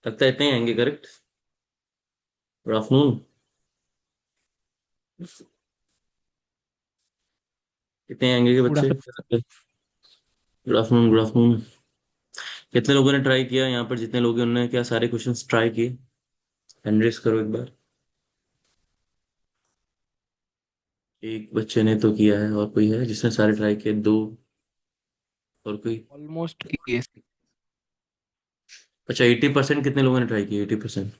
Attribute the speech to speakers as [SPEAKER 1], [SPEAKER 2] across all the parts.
[SPEAKER 1] लगता है इतने ही आएंगे करेक्ट। Good afternoon. कितने आएंगे के
[SPEAKER 2] गुड
[SPEAKER 1] बच्चे?
[SPEAKER 2] Afternoon.
[SPEAKER 1] Good afternoon, good afternoon. कितने लोगों ने ट्राई किया यहाँ पर? जितने लोग हैं उन्होंने क्या सारे क्वेश्चंस ट्राई किए? हैंड रेस करो एक बार। एक बच्चे ने तो किया है, और कोई है जिसने सारे ट्राई किए? दो। और कोई?
[SPEAKER 2] ऑलमोस्ट किए।
[SPEAKER 1] अच्छा, 80%। कितने लोगों ने ट्राई किया? 80%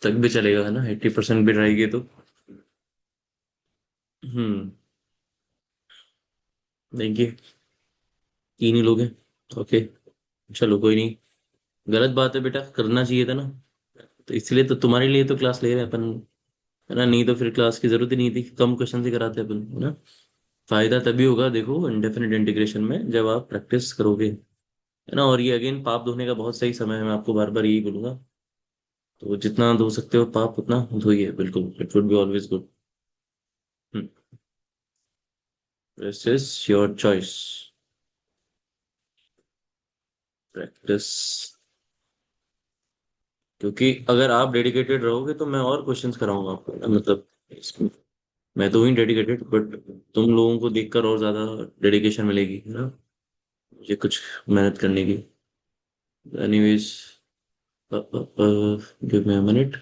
[SPEAKER 1] तक भी चलेगा, है ना? 80% भी ट्राई किए तो। हम्म। देखिए, तीन ही लोग हैं। ओके। चलो कोई नहीं। गलत बात है बेटा, करना चाहिए था ना। तो इसलिए तो तुम्हारे लिए तो क्लास ले रहे हैं अपन, है ना? नहीं तो फिर क्लास की जरूरत ही नहीं थी, कम क्वेश्चन ही कराते अपन, है ना? फायदा तभी होगा देखो इंडेफिनिट इंटीग्रेशन में, जब आप प्रैक्टिस करोगे, है ना? और ये अगेन पाप धोने का बहुत सही समय है, मैं आपको बार बार यही बोलूंगा। तो जितना धो सकते हो पाप उतना धोइए, बिल्कुल, it would be always good. This is your choice. Practice. क्योंकि अगर आप डेडिकेटेड रहोगे तो मैं और क्वेश्चंस कराऊंगा आपको, मतलब इसमें मैं तो हूँ डेडिकेटेड, बट तुम लोगों को देखकर और ज्यादा डेडिकेशन मिलेगी, है ना? मुझे कुछ मेहनत करने की। Anyways, give me a minute.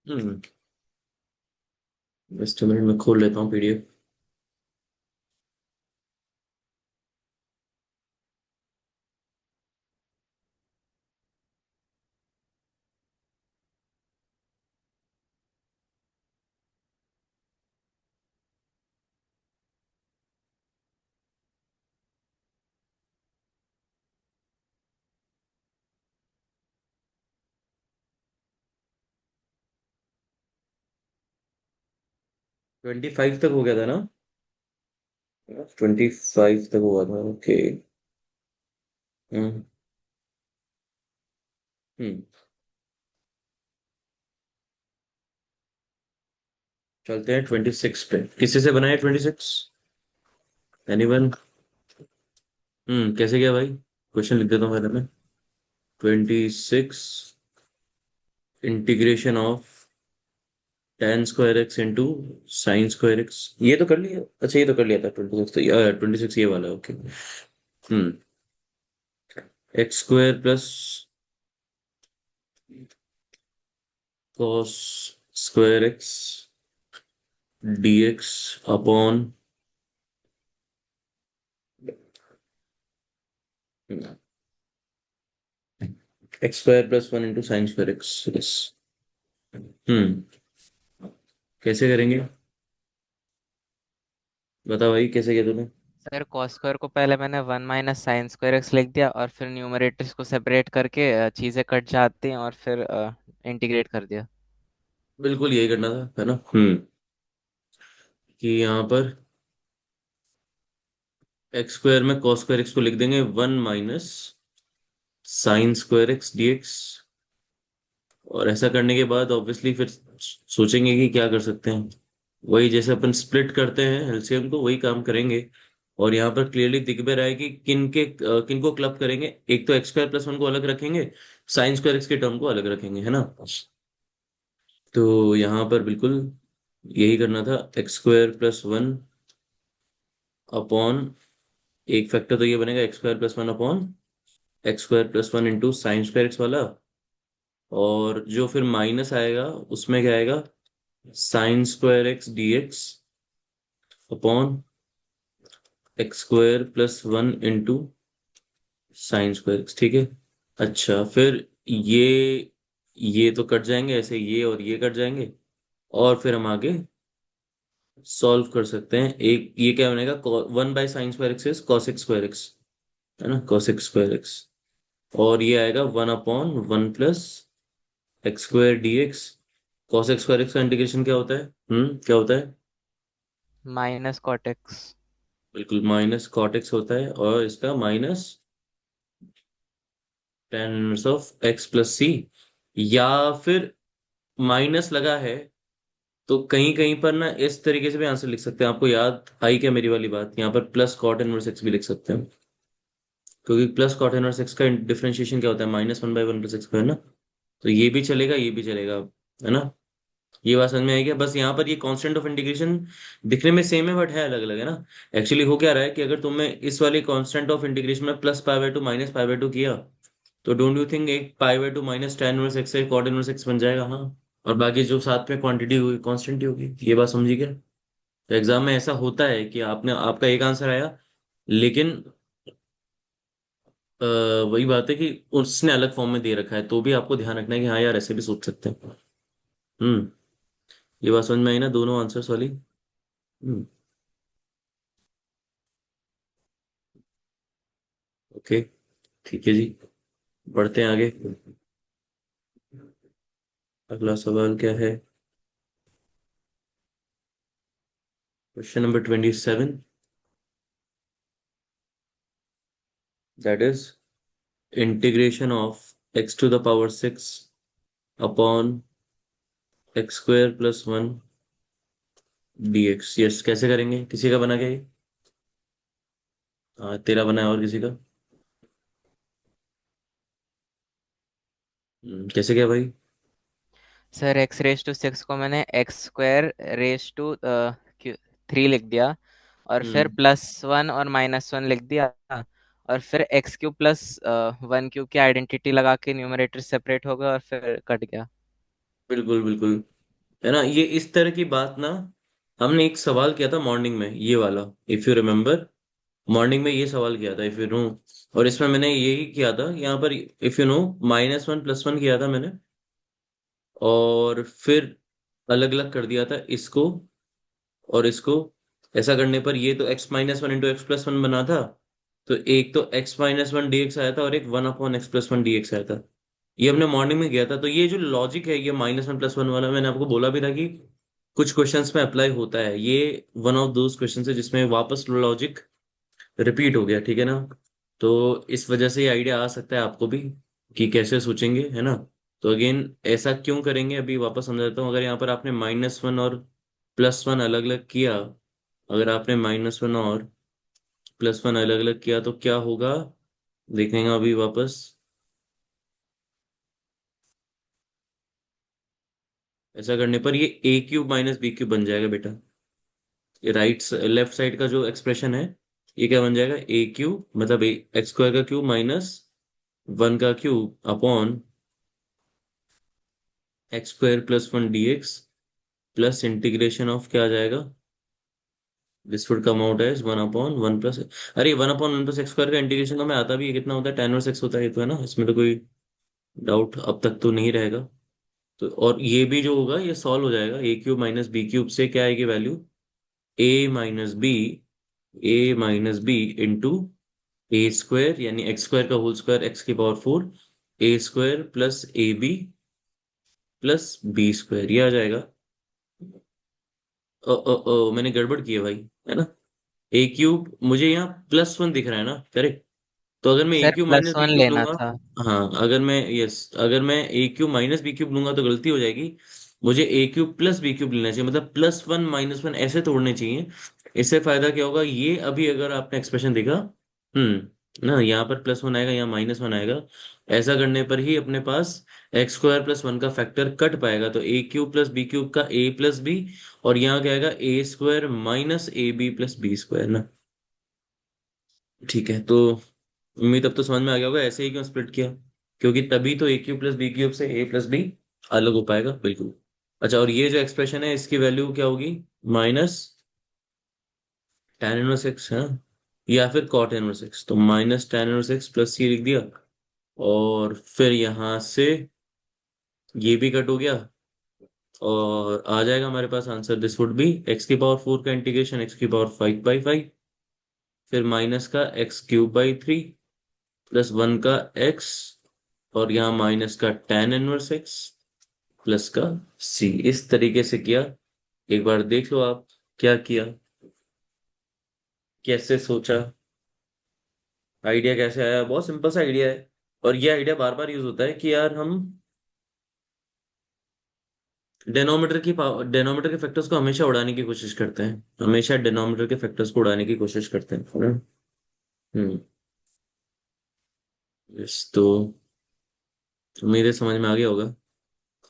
[SPEAKER 1] Hmm. Just minute में खोल लेता हूँ पीडीएफ। 25 तक हो गया था ना? 25 तक हुआ था, ओके। हम्म। हम्म। चलते हैं 26 पे। किसी से बनाए 26? एनीवन? कैसे गया भाई? क्वेश्चन लिख देता हूँ पहले मैं। 26 integration of tan square x into sine square x. ये तो कर लिया, अच्छा ये तो कर लिया था 26, तो 26 ये वाला, okay. Hmm. X square plus cos square x dx upon x square plus 1 into sine square x, yes. Hmm. कैसे करेंगे? बता भाई, कैसे किया तूने?
[SPEAKER 2] सर कॉस स्क्वायर को पहले मैंने 1 - sin स्क्वायर एक्स लिख दिया और फिर न्यूमरेटर्स को सेपरेट करके चीज़ें कट जाती हैं और फिर इंटीग्रेट कर दिया।
[SPEAKER 1] बिल्कुल यही करना था, है ना? कि यहाँ पर एक्स स्क्वायर में कॉस स्क्वायर एक्स को लिख देंगे 1 - साइन स्क्वायर एक्स डीएक्स। और ऐसा करने के बाद ऑब्वियसली फिर सोचेंगे कि क्या कर सकते हैं। वही जैसे अपन स्प्लिट करते हैं एलसीएम को, वही काम करेंगे। और यहाँ पर क्लियरली दिख भी रहा है कि किन को क्लब करेंगे। एक तो एक्स स्क्वायर प्लस 1 को अलग रखेंगे, साइन स्क्वायर एक्स के टर्म को अलग रखेंगे, है ना? तो यहाँ पर बिल्कुल यही करना था। एक्स स्क्वायर प्लस 1 अपॉन, एक फैक्टर तो ये बनेगा x square plus 1 upon x square plus 1 into sine square x वाला। और जो फिर माइनस आएगा उसमें क्या आएगा? Sine square x dx upon x square plus 1 into sine square x, ठीक है। अच्छा फिर ये तो कट जाएंगे ऐसे, ये और ये कट जाएंगे। और फिर हम आगे सॉल्व कर सकते हैं। एक ये क्या बनेगा, 1/sin² is cos x square x, है ना? cos x square x. और ये आएगा 1/1 plus x square d x. Cos x square x का इंटीग्रेशन क्या होता है? क्या होता है?
[SPEAKER 2] -cot x।
[SPEAKER 1] बिल्कुल, माइनस कॉट एक्स होता है, और इसका minus tan inverse of x plus c. या फिर माइनस लगा है तो कहीं कहीं पर ना इस तरीके से भी आंसर लिख सकते हैं। आपको याद आई क्या मेरी वाली बात? यहाँ पर प्लस कॉट इनवर्स एक्स भी लिख सकते हैं, क्योंकि प्लस कॉट इनवर्स एक्स का डिफरेंशिएशन क्या होता है, -1/1 + x² ना। तो ये भी चलेगा, ये भी चलेगा, है ना। ये बात समझ में आई क्या? बस यहाँ पर ये कांस्टेंट ऑफ इंटीग्रेशन दिखने में सेम है बट है अलग अलग, है ना। एक्चुअली हो क्या रहा है कि अगर तुमने इस वाले कांस्टेंट ऑफ इंटीग्रेशन में +π/2 -π/2 किया, तो डोंट यू थिंक एक π/2 माइनस tan इनवर्स एक्स से cot इनवर्स एक्स बन जाएगा? हाँ। और बाकी जो साथ में क्वांटिटी होगी कांस्टेंट ही होगी। ये बात समझी क्या? तो एग्जाम में ऐसा होता है कि आपने आपका एक आंसर आया, लेकिन अ, वही बात है कि उसने अलग फॉर्म में दे रखा है, तो भी आपको ध्यान रखना है कि हाँ यार ऐसे भी सोच सकते हैं। हम्म। ये बात समझ में आई ना, दोनों आंसर्स वाली? हम्म। ओके, ठीक है जी, बढ़ते हैं आगे। अगला सवाल क्या है? Question number 27, that is integration of x⁶ upon x² + 1 dx। Yes, कैसे करेंगे? किसी का बना क्या ये? हाँ, तेरा बना है, और किसी का? कैसे क्या भाई?
[SPEAKER 2] सर x⁶ को मैंने x² रेज टू 3 लिख दिया, और फिर
[SPEAKER 1] हम्म।
[SPEAKER 2] +1 और -1 लिख दिया, और फिर x³ + 1³ की आइडेंटिटी लगा के न्यूमरेटर सेपरेट हो गया और फिर कट गया।
[SPEAKER 1] बिल्कुल बिल्कुल, है ना। ये इस तरह की बात ना, हमने एक सवाल किया था मॉर्निंग में, ये वाला, इफ यू रिमेम्बर। मॉर्निंग में ये सवाल किया था, इफ यू नो। और इसमें मैंने यही किया था यहाँ पर, इफ यू नो, -1 + 1 किया था मैंने, और फिर अलग अलग कर दिया था इसको और इसको। ऐसा करने पर ये तो x-1 × x+1 बना था, तो एक तो x-1 dx आया था और एक 1/x+1 dx आया था। ये हमने मॉर्निंग में किया था। तो ये जो लॉजिक है, ये -1 + 1 वाला, मैंने आपको बोला भी था कि कुछ क्वेश्चंस में अप्लाई होता है। ये वन ऑफ दोज क्वेश्चन है जिसमें वापस लॉजिक रिपीट हो गया, ठीक है ना। तो इस वजह से ये आइडिया आ सकता है आपको भी कि कैसे सोचेंगे, है ना। तो अगेन, ऐसा क्यों करेंगे अभी वापस समझाता हूँ। अगर यहाँ पर आपने -1 और +1 अलग अलग किया, अगर आपने -1 और +1 अलग अलग किया तो क्या होगा, देखेंगे अभी वापस। ऐसा करने पर ये a³ - b³ बन जाएगा बेटा। ये लेफ्ट साइड का जो एक्सप्रेशन है, ये क्या बन जाएगा? a³ मतलब x² का क्यूब -1 का cube upon x² + 1 dx plus integration of क्या आ जाएगा, this would come out as 1/1 +। अरे 1/1 + x² का इंटीग्रेशन तो मैं आता भी है, कितना होता है, tan इनवर्स x होता है, ये तो है ना, इसमें तो कोई डाउट अब तक तो नहीं रहेगा। तो और ये भी जो होगा ये सॉल्व हो जाएगा, a³ - b³ से क्या आएगी value, a - b into a² यानी x² का whole square x⁴ a² plus ab + b², ये आ जाएगा। ओ ओ ओ, मैंने गड़बड़ की है भाई, है ना। a³ मुझे यहाँ +1 दिख रहा है ना, करेक्ट। तो अगर मैं a
[SPEAKER 2] sir
[SPEAKER 1] cube
[SPEAKER 2] plus
[SPEAKER 1] minus b
[SPEAKER 2] one
[SPEAKER 1] cube
[SPEAKER 2] लेना
[SPEAKER 1] लूंगा,
[SPEAKER 2] था।
[SPEAKER 1] हाँ अगर मैं, यस, अगर मैं a³ - b³ लूंगा तो गलती हो जाएगी। मुझे a³ + b³ लेना चाहिए, मतलब +1 -1 ऐसे तोड़ने चाहिए। इससे फायदा क्या होगा, ये अभी अगर आपने एक्सप्रेशन देखा, ना यहाँ पर +1 आएगा, यहाँ -1 आएगा। ऐसा करने पर ही अपने पास x² + 1 का फैक्टर कट पाएगा, तो a³ + b³ का a + b, और यहाँ क्या आएगा, a² - ab + b² ना। ठीक है, तो उम्मीद अब तो समझ में आ गया होगा ऐसे ही क्यों स्प्लिट किया, क्योंकि तभी तो a³ + b³ से a + b अलग हो पाएगा, बिल्कुल। अच्छा, और ये जो एक्सप्रेशन है इसकी वैल्यू क्या होगी, माइनस tan−1 x है, या फिर cot−1 x। तो -tan−1 x + c लिख दिया, और फिर यहां से ये भी कट हो गया, और आ जाएगा हमारे पास answer, this would be x⁴ का इंटीग्रेशन x⁵ फिर माइनस का x³ / 3 प्लस 1 का x, और यहाँ माइनस का tan−1 x प्लस का c। इस तरीके से किया। एक बार देख लो आप क्या किया, कैसे सोचा, आइडिया कैसे आया। बहुत सिंपल सा आइडिया है, और ये आइडिया बार बार यूज होता है कि यार हम डेनोमीटर के फैक्टर्स को हमेशा उड़ाने की कोशिश करते हैं, हमेशा डेनोमीटर के फैक्टर्स को उड़ाने की कोशिश करते हैं, है ना? हम्म। यस, तो उम्मीद है समझ में आ गया होगा।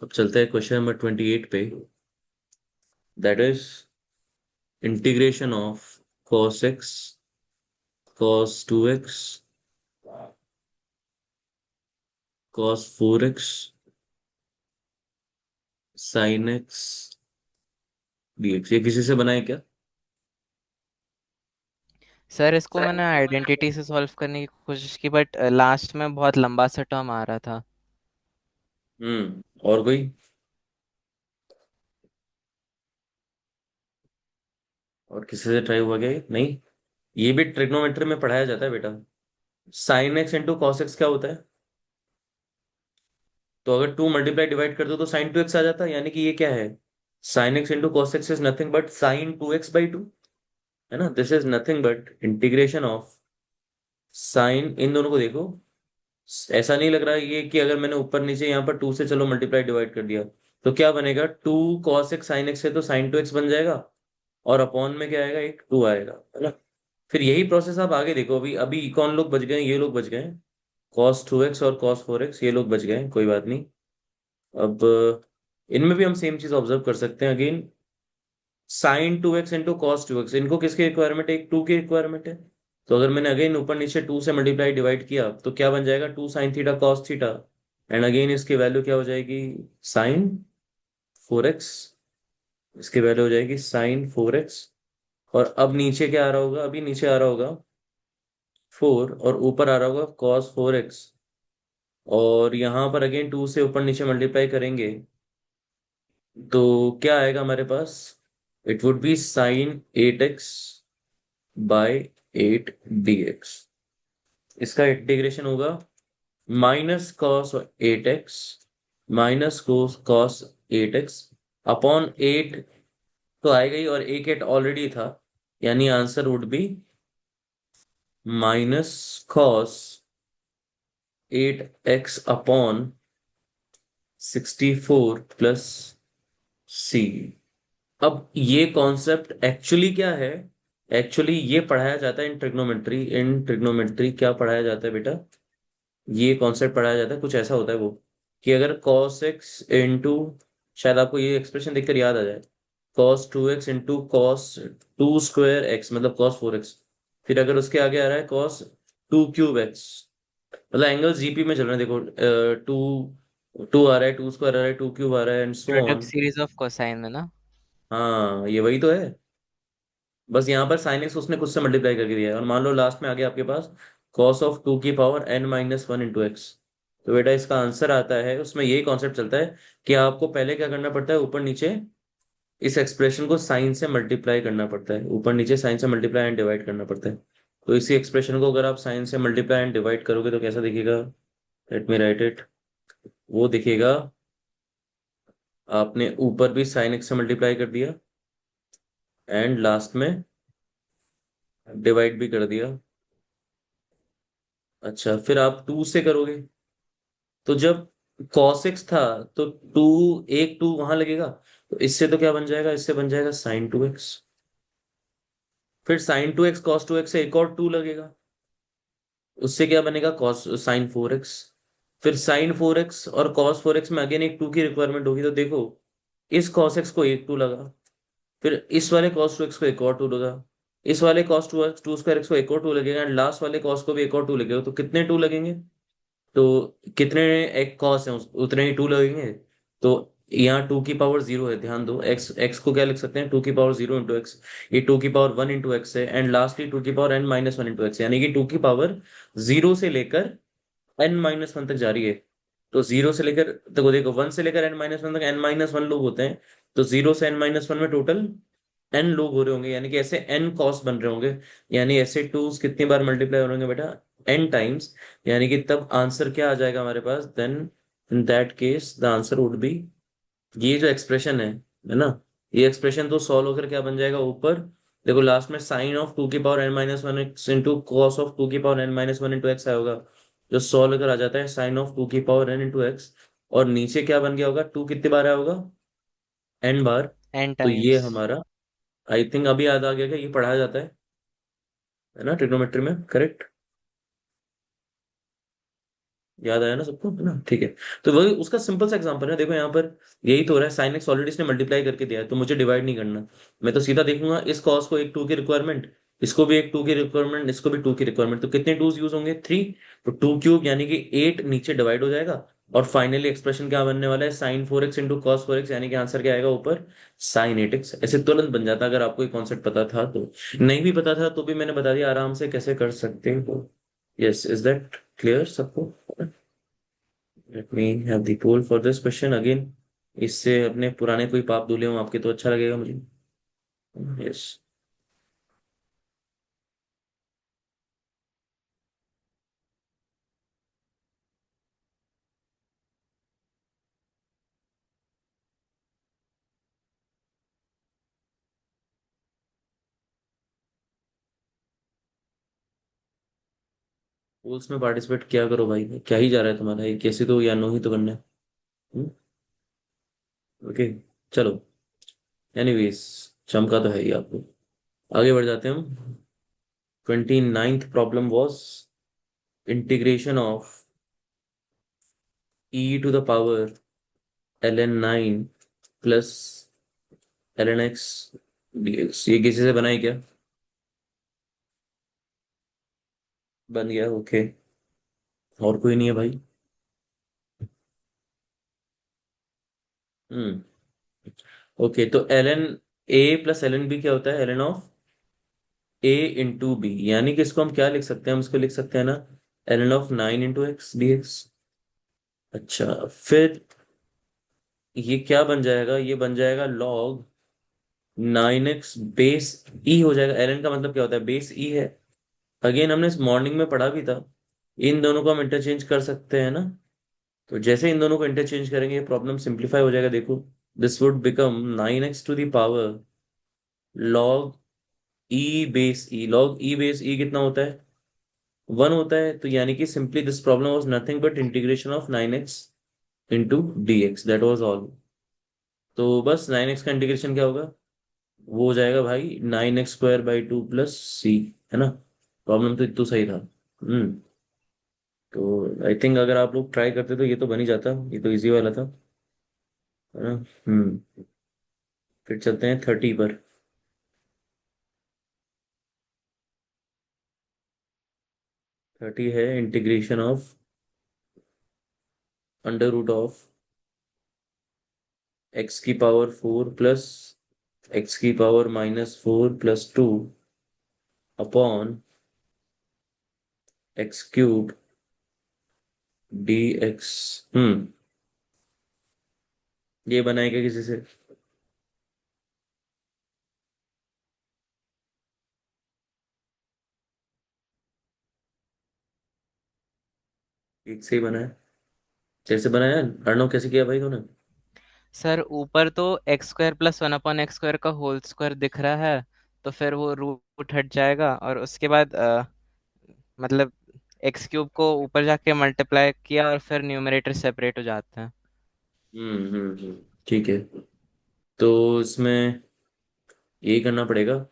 [SPEAKER 1] अब चलते हैं क्वेश्चन नंबर 28 पे। That is integration of cos x cos 2x cos 4x sin x dx, ये किसी से बनाए क्या?
[SPEAKER 2] सर इसको मैंने आइडेंटिटी से सॉल्व करने की कोशिश की, बट लास्ट में बहुत लंबा सा टर्म आ रहा था।
[SPEAKER 1] और कोई? और किसी से ट्राई हुआ क्या ये? नहीं। ये भी ट्रिग्नोमेट्री में पढ़ाया जाता है बेटा। Sign x into cos x क्या होता है? तो अगर टू मल्टीप्लाई डिवाइड कर दो तो साइन टू एक्स आ जाता है, यानी कि ये क्या है? Sine x into cos x is nothing but sine two x by two, है ना? This is nothing but integration of sine, इन दोनों को देखो। ऐसा नहीं लग रहा है ये कि अगर मैंने ऊपर नीचे यहाँ पर टू से चलो मल्टीप्लाई डिवाइड कर दिया तो क्या बनेगा? Two cos x sine x है तो साइन टू एक्स बन जाएगा, और अपॉन में क्या आएगा? एक टू आएगा, है ना? फिर यही प्रोसेस आप आगे देखो। अभी अभी कौन लोग बच गए? ये लोग बच गए, कॉस टू एक्स और कॉस फोर एक्स, ये लोग बच गए, कोई बात नहीं। अब इनमें भी हम सेम चीज ऑब्जर्व कर सकते हैं again. Sign two x into cos two x, इनको किसकी रिक्वायरमेंट है? एक टू की रिक्वायरमेंट है। तो अगर मैंने अगेन ऊपर नीचे टू से मल्टीप्लाई डिवाइड किया तो क्या बन जाएगा? Two sine theta cos theta, and again इसकी वैल्यू क्या हो जाएगी? Sine four x. इसकी वैल्यू हो जाएगी साइन फोर एक्स। और अब नीचे क्या आ रहा होगा? अभी नीचे आ रहा होगा फोर, और ऊपर आ रहा होगा कॉस फोर एक्स। और यहाँ पर अगेन टू से ऊपर नीचे मल्टीप्लाई करेंगे तो क्या आएगा हमारे पास? It would be sine eight x by eight d x. इसका इंटीग्रेशन होगा minus cos eight x minus cos cos eight x upon eight, तो आएगा ही, और एक एट ऑलरेडी था, यानी answer would be minus cos eight x upon 64 plus c. अब ये कॉन्सेप्ट एक्चुअली क्या है? एक्चुअली ये पढ़ाया जाता है इन ट्रिग्नोमेट्री। इन ट्रिग्नोमेट्री क्या पढ़ाया जाता है बेटा? ये कॉन्सेप्ट पढ़ाया जाता है, कुछ ऐसा होता है वो, कि अगर cos x इंटू, शायद आपको ये एक्सप्रेशन देखकर याद आ जाए, cos two x into cos two square x मतलब cos फोर एक्स, फिर अगर उसके आगे आ रहा है cos टू क्यूब एक्स, मतलब एंगल जीपी में चल रहे हैं, देखो टू टू आ रहा है, टू स्क्वायर आ रहा है, टू क्यूब आ रहा है, and so
[SPEAKER 2] product
[SPEAKER 1] on.
[SPEAKER 2] Series of cosine में ना।
[SPEAKER 1] हाँ, ये वही तो है। बस यहाँ पर साइन एक्स उसने खुद से मल्टीप्लाई करके दिया है, और मान लो लास्ट में आ गया आपके पास कॉस ऑफ टू की power n minus one into x. तो बेटा इसका आंसर आता है, उसमें यही कॉन्सेप्ट चलता है कि आपको पहले क्या करना पड़ता है? ऊपर नीचे इस एक्सप्रेशन को साइन से मल्टीप्लाई करना पड़ता है, ऊपर नीचे साइन से मल्टीप्लाई एंड डिवाइड करना पड़ता है। तो इसी एक्सप्रेशन को अगर आप साइन से मल्टीप्लाई एंड डिवाइड करोगे तो कैसा दिखेगा? Let me right it. वो दिखेगा, आपने ऊपर भी साइन एक्स से मल्टीप्लाई कर दिया एंड लास्ट में डिवाइड भी कर दिया। अच्छा, फिर आप टू से करोगे, तो जब cos x था तो टू, एक टू वहां लगेगा, तो इससे तो क्या बन जाएगा? इससे बन जाएगा साइन टू एक्स। फिर sign two x cos two x से एक और टू लगेगा, उससे क्या बनेगा? Cos sine four x. फिर साइन फोर एक्स और कॉस फोर एक्स में अगेन एक टू की रिक्वायरमेंट होगी, तो देखो इस कॉस एक्स को एक टू लगा, फिर इस वाले कॉस टू एक्स को एक और टू लगा, इस वाले cos two x two square x को एक और टू लगेगा, एंड लास्ट वाले कॉस को भी एक और टू लगेगा। तो कितने टू लगेंगे? तो कितने एक कॉस है उतने ही टू लगेंगे। तो यहाँ टू की पावर जीरो है, ध्यान दो, एक्स एक्स को क्या लिख सकते हैं? टू की पावर जीरो इंटू एक्स। ये टू की पावर वन इंटू एक्स है, एंड लास्टली टू की power n minus one into x, यानी कि टू की पावर जीरो से लेकर एन माइनस वन तक जा रही है। तो जीरो से लेकर, देखो देखो, वन से लेकर एन माइनस वन तक एन माइनस वन लोग होते हैं, तो जीरो से एन माइनस वन में टोटल एन लोग हो रहे होंगे, यानी कि ऐसे एन कॉस बन रहे होंगे। यानी ऐसे टूज कितनी बार मल्टीप्लाई हो रहे होंगे बेटा? N times. यानी कि तब आंसर क्या आ जाएगा हमारे पास? Then in that case the answer would be, ये जो एक्सप्रेशन है ना, ये एक्सप्रेशन तो सॉल्व होकर क्या बन जाएगा ऊपर? देखो लास्ट में साइन ऑफ टू की power n minus one x into cos of two की power n minus one into x आया होगा, जो सॉल्व होकर आ जाता है साइन ऑफ टू की पावर एन इंटू एक्स। और नीचे क्या बन गया होगा? टू कितनी बार आया होगा? एन बार।
[SPEAKER 2] एन
[SPEAKER 1] तो ये
[SPEAKER 2] टाइम्स।
[SPEAKER 1] हमारा, आई थिंक अभी याद आ गया, क्या ये पढ़ाया जाता है ना ट्रिग्नोमेट्री में, करेक्ट? याद आया ना सबको, है ना? ठीक है। तो वही उसका सिंपल सा एग्जांपल है, देखो यहाँ पर यही तो हो रहा है, साइन एक्स ऑलरेडी इसने मल्टीप्लाई करके दिया है, तो मुझे डिवाइड नहीं करना। मैं तो सीधा देखूंगा इस कॉस को, एक टू की रिक्वायरमेंट, इसको भी एक टू की रिक्वायरमेंट, इसको भी टू की रिक्वायरमेंट, तो कितने टूज यूज होंगे? थ्री। तो टू क्यूब यानी कि एट नीचे डिवाइड हो जाएगा। और फाइनली एक्सप्रेशन क्या बनने वाला है? Sine four x into cos four x, यानी कि आंसर क्या आएगा ऊपर? Sine eight x. ऐसे तुरंत बन जाता अगर आपको ये कॉन्सेप्ट पता था तो। नहीं भी पता था तो भी मैंने बता दिया आराम से कैसे कर सकते हो। यस, इज दैट क्लियर सबको? Let me have the poll for this question again. इससे अपने पुराने कोई पाप धुले हों आपके तो अच्छा लगेगा मुझे। यस। पोल्स में पार्टिसिपेट क्या करो भाई, क्या ही जा रहा है तुम्हारा, ये कैसे तो या नो ही तो करना है। ओके, चलो। एनीवेज, चमका तो है ही आपको। आगे बढ़ जाते हैं हम। 29th problem was integration of e to the power ln 9 plus ln x dx। ये किसी से बनाई क्या? बन गया, ओके। और कोई नहीं है भाई? हम्म। ओके, तो ln a plus ln b क्या होता है? ln of a into b, यानी कि इसको हम क्या लिख सकते हैं? हम इसको लिख सकते हैं ना, ln of 9 into x dx। अच्छा, फिर ये क्या बन जाएगा? ये बन जाएगा log 9x बेस ई हो जाएगा। ln का मतलब क्या होता है? बेस ई है। अगेन हमने इस मॉर्निंग में पढ़ा भी था, इन दोनों को हम इंटरचेंज कर सकते हैं ना। तो जैसे इन दोनों को इंटरचेंज करेंगे ये प्रॉब्लम सिंप्लीफाई हो जाएगा, देखो। This would become 9x to the power log e base e. log e base e कितना होता है? वन होता है। तो यानी कि simply this problem was nothing but integration of 9x into d x, that was all. तो बस 9x का इंटीग्रेशन क्या होगा? वो हो जाएगा भाई 9x² बाई 2 प्लस सी, है ना? प्रॉब्लम तो इतना सही था। तो आई थिंक अगर आप लोग ट्राई करते तो ये तो बन ही जाता, ये तो इजी वाला था, है ना? फिर चलते हैं 30 पर। 30 है integration of under root of x⁴ plus x⁻⁻4 + 2 upon x³ dx। ये बनाएगा किसी से? ठीक से ही बनाया। कैसे बनाया अर्णव, कैसे किया भाई तूने?
[SPEAKER 2] सर ऊपर तो x square plus one upon x square का होल स्क्वायर दिख रहा है, तो फिर वो रूट हट जाएगा और उसके बाद मतलब एक्स क्यूब को ऊपर जाके मल्टीप्लाई किया और फिर न्यूमरेटर सेपरेट हो जाते हैं।
[SPEAKER 1] ठीक है। तो इसमें यही करना पड़ेगा।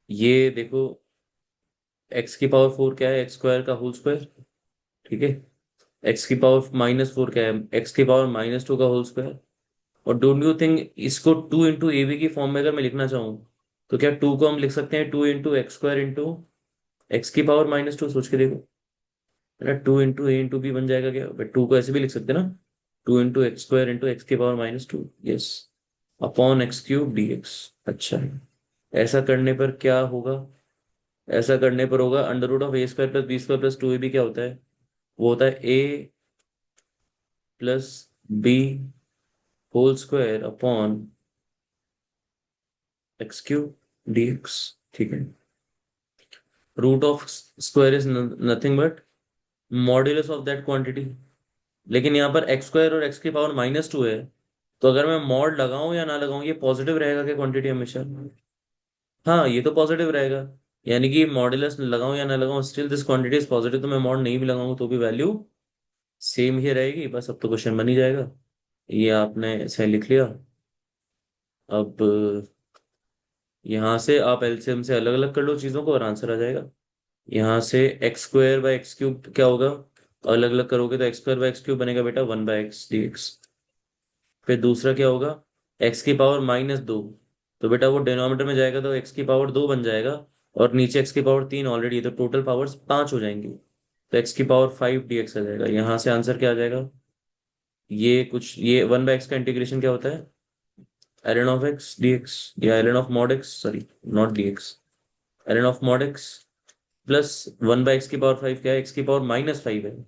[SPEAKER 1] ये देखो, x⁴ क्या है? x² का होल स्क्वायर। ठीक है। x⁻⁻4 क्या है? x⁻⁻2 का होल स्क्वायर। और डोंट यू थिंक इसको 2 इंटू ab की फॉर्म में अगर मैं लिखना चाहूँ तो क्या टू को हम लिख सकते हैं 2 इंटू x² इंटू x⁻²? सोच के देखो, है ना? 2 इंटू a इंटू b बन जाएगा क्या? बट टू को ऐसे भी लिख सकते हैं ना, 2 into x² into x⁻²। Yes, upon x³ dx। अच्छा, ऐसा करने पर क्या होगा? ऐसा करने पर होगा under root of a² + b² + 2ab क्या होता है? वो होता है a + b whole square upon x³ dx। ठीक है। Root of square is nothing but modulus of that quantity. लेकिन यहाँ पर x² और x⁻−2 है, तो अगर मैं मॉड लगाऊं या ना लगाऊं, ये पॉजिटिव रहेगा क्या क्वांटिटी हमेशा? हाँ, ये तो पॉजिटिव रहेगा। यानी कि मॉड्यूलस लगाऊं या ना लगाऊं, still this quantity is positive. तो मैं मॉड नहीं भी लगाऊंगा तो भी वैल्यू सेम ही रहेगी। बस अब तो क्वेश्चन बन ही जाएगा। ये आपने ऐसे लिख लिया। अब यहाँ से आप एलसीएम से अलग अलग कर लो चीजों को और आंसर आ जाएगा। यहाँ से x square by x cube क्या होगा, अलग अलग करोगे तो x square by x cube बनेगा बेटा 1/x dx। फिर दूसरा क्या होगा, एक्स की पावर -2, तो बेटा वो डिनोमिनेटर में जाएगा तो एक्स की पावर 2 बन जाएगा, और नीचे एक्स की पावर 3 ऑलरेडी, तो टोटल पावर्स 5 हो जाएंगी, तो एक्स की पावर 5 dx आ जाएगा। यहाँ से आंसर क्या आ जाएगा, ये कुछ, ये 1/x का इंटीग्रेशन क्या होता है, ln ऑफ एक्स dx, या ln of mod x, sorry not dx, ln of mod x plus 1/x की पावर 5 क्या है, एक्स की पावर -5 है,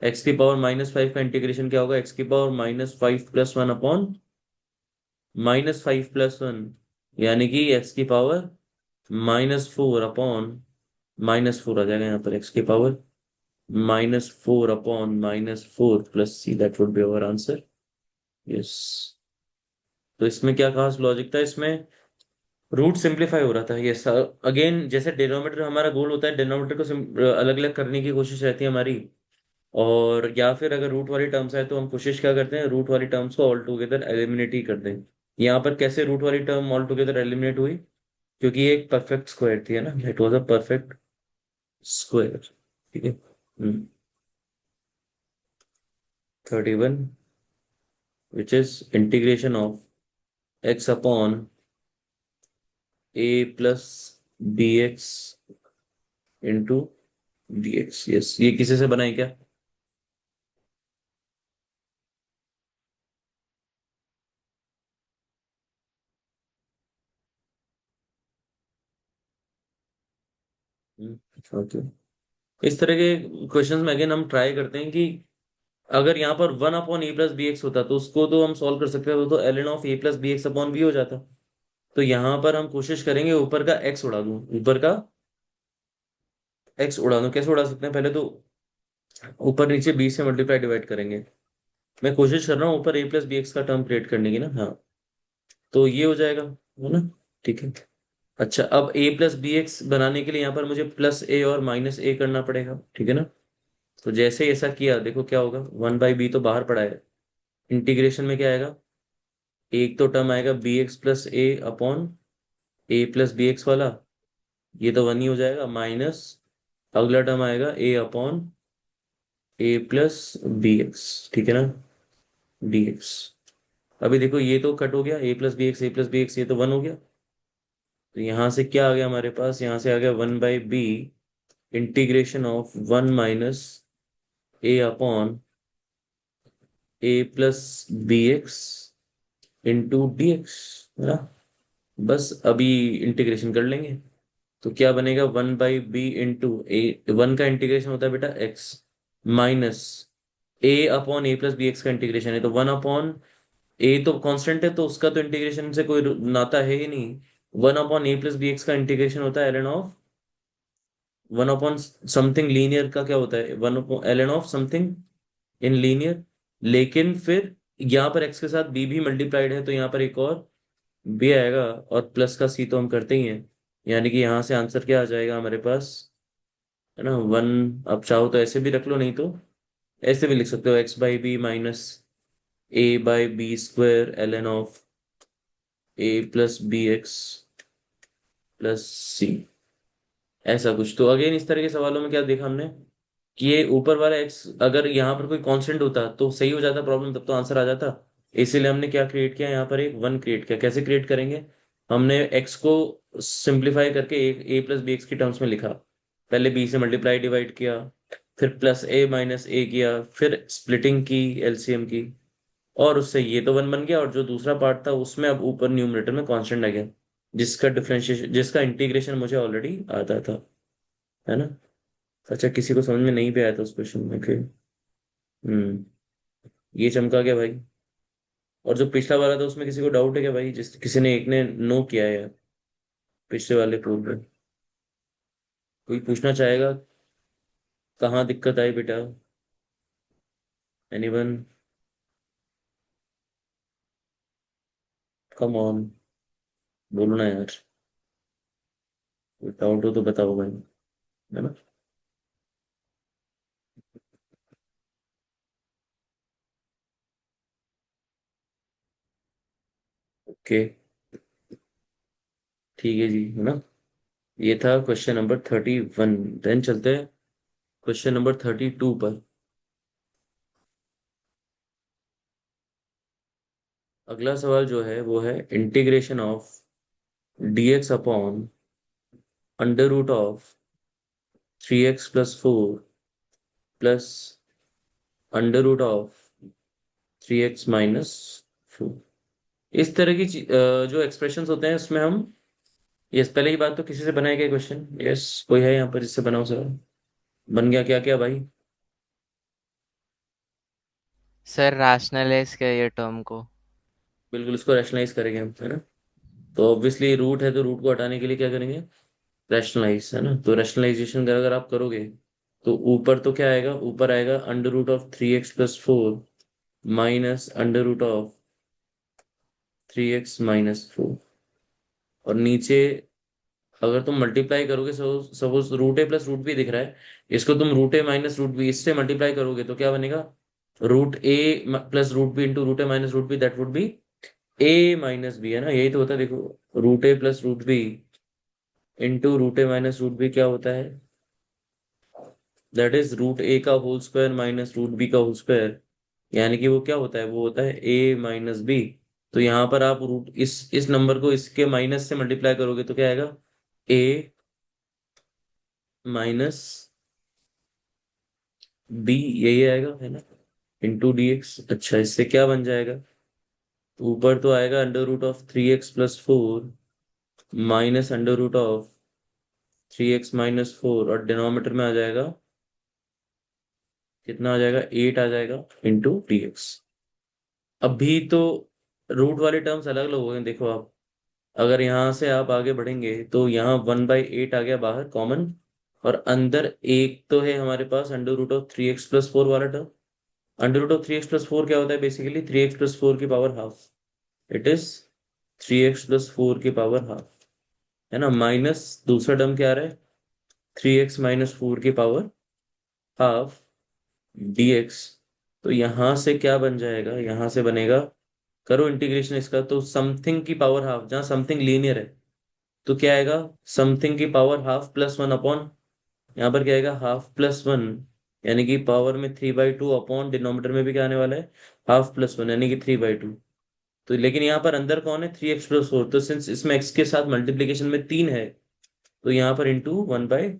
[SPEAKER 1] एक्स की पावर -5 का इंटीग्रेशन क्या होगा, एक्स की पावर -5 + 1 अपॉन -5 + 1, यानी कि एक्स की पावर -4 अपॉन -4 आ जाएगा यहाँ पर, एक्स की power -4 upon -4 plus c, that would be our answer. Yes. तो इसमें क्या खास लॉजिक था, इसमें रूट सिंप्लीफाई हो रहा था। ये अगेन जैसे डिनोमिनेटर हमारा गोल होता है, डिनोमिनेटर को अलग अलग करने की कोशिश रहती है हमारी, और या फिर अगर रूट वाली टर्म्स है तो हम कोशिश क्या करते हैं, रूट वाली टर्म्स को ऑल टुगेदर एलिमिनेट ही कर दें। यहाँ पर कैसे रूट वाली टर्म ऑल टुगेदर एलिमिनेट हुई, क्योंकि ये एक परफेक्ट स्क्वायर थी, है ना, it was a perfect square. ठीक है। 31, which is integration of x upon a plus b x into d x. Yes, ये किसी से बनाई क्या। ओके। इस तरह के क्वेश्चंस में अगेन हम ट्राई करते हैं कि अगर यहाँ पर 1/a + bx होता तो उसको तो हम सॉल्व कर सकते थे, तो ln of a + bx upon b हो जाता। तो यहाँ पर हम कोशिश करेंगे ऊपर का x उड़ा दूं, ऊपर का x उड़ा दूं, कैसे उड़ा सकते हैं, पहले तो ऊपर नीचे b से मल्टीप्लाई डिवाइड करेंगे। मैं कोशिश कर रहा हूँ ऊपर a + bx का टर्म क्रिएट करने की ना, हाँ, तो ये हो जाएगा, है ना। ठीक है। अच्छा, अब a + bx बनाने के लिए यहाँ पर मुझे +a और -a करना पड़ेगा, ठीक है ना। तो जैसे ही ऐसा किया देखो क्या होगा, 1/b तो बाहर पड़ा है, इंटीग्रेशन में क्या आएगा, एक तो टर्म आएगा bx + a upon a + bx वाला, ये तो 1 ही हो जाएगा, माइनस अगला टर्म आएगा a अपॉन a + bx, ठीक है ना, dx। अभी देखो ये तो कट हो गया, a + bx a + bx, ये तो 1 हो गया। तो यहाँ से क्या आ गया हमारे पास, यहाँ से आ गया 1/b integration of 1 minus a upon a + bx into dx, है ना। बस अभी इंटीग्रेशन कर लेंगे, तो क्या बनेगा, 1/b इंटू ए, 1 का इंटीग्रेशन होता है बेटा x, minus a upon a + bx का इंटीग्रेशन है, तो 1/, a तो कांस्टेंट है तो उसका तो इंटीग्रेशन से कोई नाता है ही नहीं। 1/a + bx का इंटीग्रेशन होता है ln ऑफ 1/समथिंग लीनियर का क्या होता है, 1 ln of something in linear. लेकिन फिर यहाँ पर x के साथ b भी मल्टीप्लाइड है, तो यहाँ पर एक और b आएगा, और प्लस का c तो हम करते ही हैं, यानी कि यहाँ से आंसर क्या आ जाएगा हमारे पास, है ना, 1। अब चाहो तो ऐसे भी रख लो, नहीं तो ऐसे भी लिख सकते हो, x/b minus a/b² ln of a + bx plus c, ऐसा कुछ। तो अगेन इस तरह के सवालों में क्या देखा हमने, कि ये ऊपर वाला एक्स अगर यहाँ पर कोई कांस्टेंट होता तो सही हो जाता प्रॉब्लम, तब तो आंसर आ जाता। इसीलिए हमने क्या क्रिएट किया, यहाँ पर एक 1 क्रिएट किया। कैसे क्रिएट करेंगे, हमने एक्स को सिंप्लीफाई करके एक a + bx की टर्म्स में लिखा, पहले b से मल्टीप्लाई डिवाइड किया, फिर +a - a किया, फिर स्प्लिटिंग की, एलसीएम की, और उससे ये तो 1 बन गया, और जो दूसरा पार्ट था उसमें अब ऊपर न्यूमरेटर में कांस्टेंट आ गया, जिसका डिफरेंशिएशन, जिसका इंटीग्रेशन मुझे ऑलरेडी आता था, है ना। अच्छा, किसी को समझ में नहीं भी आया था उस क्वेश्चन में फिर। हम्म, ये चमका गया भाई। और जो पिछला वाला था उसमें किसी को डाउट है क्या भाई, जिस किसी ने एक ने नो किया है यार, पिछले वाले प्रूफ में कोई पूछना चाहेगा, कहाँ दिक्कत आई बेटा, एनीवन, कम ऑन, बोलो ना यार, डाउट हो तो बताओ भाई, है ना। ओके। ठीक है जी, है ना। ये था क्वेश्चन नंबर 31। देन चलते हैं क्वेश्चन नंबर 32 पर। अगला सवाल जो है वो है integration of dx upon under root of 3x+4 plus under root of 3x-4। इस तरह की जो एक्सप्रेशंस होते हैं उसमें हम, यस, पहले की बात तो किसी से बनाया गया क्वेश्चन, यस, कोई है यहाँ पर जिससे बनाओ सर? बन गया क्या क्या भाई?
[SPEAKER 2] सर रैशनलाइज करिए टर्म को।
[SPEAKER 1] बिल्कुल, इसको रैशनलाइज करेंगे हम, है ना। तो ऑब्वियसली रूट है तो रूट को हटाने के लिए क्या करेंगे? रैशनलाइज, है ना। तो रैशनलाइजेशन अगर आप करोगे तो ऊपर तो क्या आएगा? ऊपर आएगा under root of 3x+4 minus under root of 3x-4। और नीचे अगर तुम मल्टीप्लाई करोगे, suppose root a plus root b दिख रहा है, इसको तुम root a minus root b इससे मल्टीप्लाई करोगे तो क्या बनेगा? Root a plus root b into root a minus root b, that would be a minus b, है ना। यही तो होता है, देखो, root a plus root b into root a minus root b क्या होता है? दैट इज रूट ए का whole square minus root b का होल स्क्वायर। यानी कि वो क्या होता है? वो होता है ए माइनस बी। तो यहाँ पर आप रूट इस नंबर को इसके माइनस से मल्टीप्लाई करोगे तो क्या आएगा? ए माइनस बी, यही आएगा, है ना, इंटू डी एक्स। अच्छा, इससे क्या बन जाएगा? तो ऊपर तो आएगा under root of 3x+4 minus under root of 3x-4, और डिनोमिनेटर में आ जाएगा, कितना आ जाएगा? 8 आ जाएगा इंटू डी एक्स। अभी तो रूट वाले टर्म्स अलग अलग हो गए, देखो आप। अगर यहाँ से आप आगे बढ़ेंगे तो यहाँ 1/8 आ गया बाहर कॉमन, और अंदर एक तो है हमारे पास अंडर रूट ऑफ 3x+4 वाला term. Under root of 3x+4 क्या होता है? बेसिकली 3x+4 की power half. It is 3x+4 की पावर हाफ, है ना। माइनस दूसरा टर्म क्या आ रहा है? 3x-4 की पावर हाफ dx। तो यहां से क्या बन जाएगा? यहां से बनेगा, करो इंटीग्रेशन इसका, तो समथिंग की पावर हाफ, जहां समथिंग लीनियर है तो क्या आएगा? समथिंग की power half plus one upon, यहाँ पर क्या आएगा? हाफ प्लस वन, यानी कि पावर में 3/2 अपॉन डिनोमिनेटर में भी क्या आने वाला है? हाफ प्लस वन, यानी कि 3/2। तो लेकिन यहाँ पर अंदर कौन है? 3x+4, तो सिंस इसमें x के साथ मल्टीप्लीकेशन में 3 है तो यहाँ पर इंटू 1/3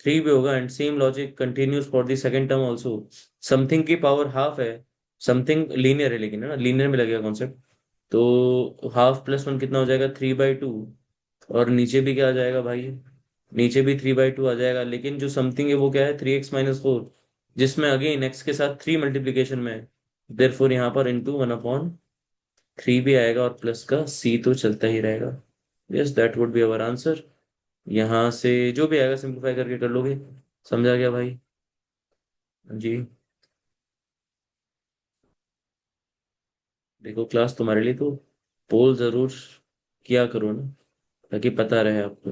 [SPEAKER 1] भी होगा। And same logic continues for the second term also. Something की पावर हाफ है, समथिंग लीनियर है लेकिन, है ना, लीनियर में लगेगा कॉन्सेप्ट। तो हाफ प्लस वन कितना हो जाएगा? 3/2। और नीचे भी क्या आ जाएगा भाई? नीचे भी 3/2 आ जाएगा, लेकिन जो समथिंग है वो क्या है? 3x-4, जिसमें अगेन x के साथ 3 मल्टीप्लीकेशन में है। देयरफॉर यहाँ पर इंटू 1/3 भी आएगा, और प्लस का c तो चलता ही रहेगा। Yes, that would be our answer. यहाँ से जो भी आएगा सिंप्लीफाई करके कर लोगे। समझा गया भाई? जी। देखो, क्लास तुम्हारे लिए तो पोल जरूर किया करो ना, ताकि पता रहे आपको,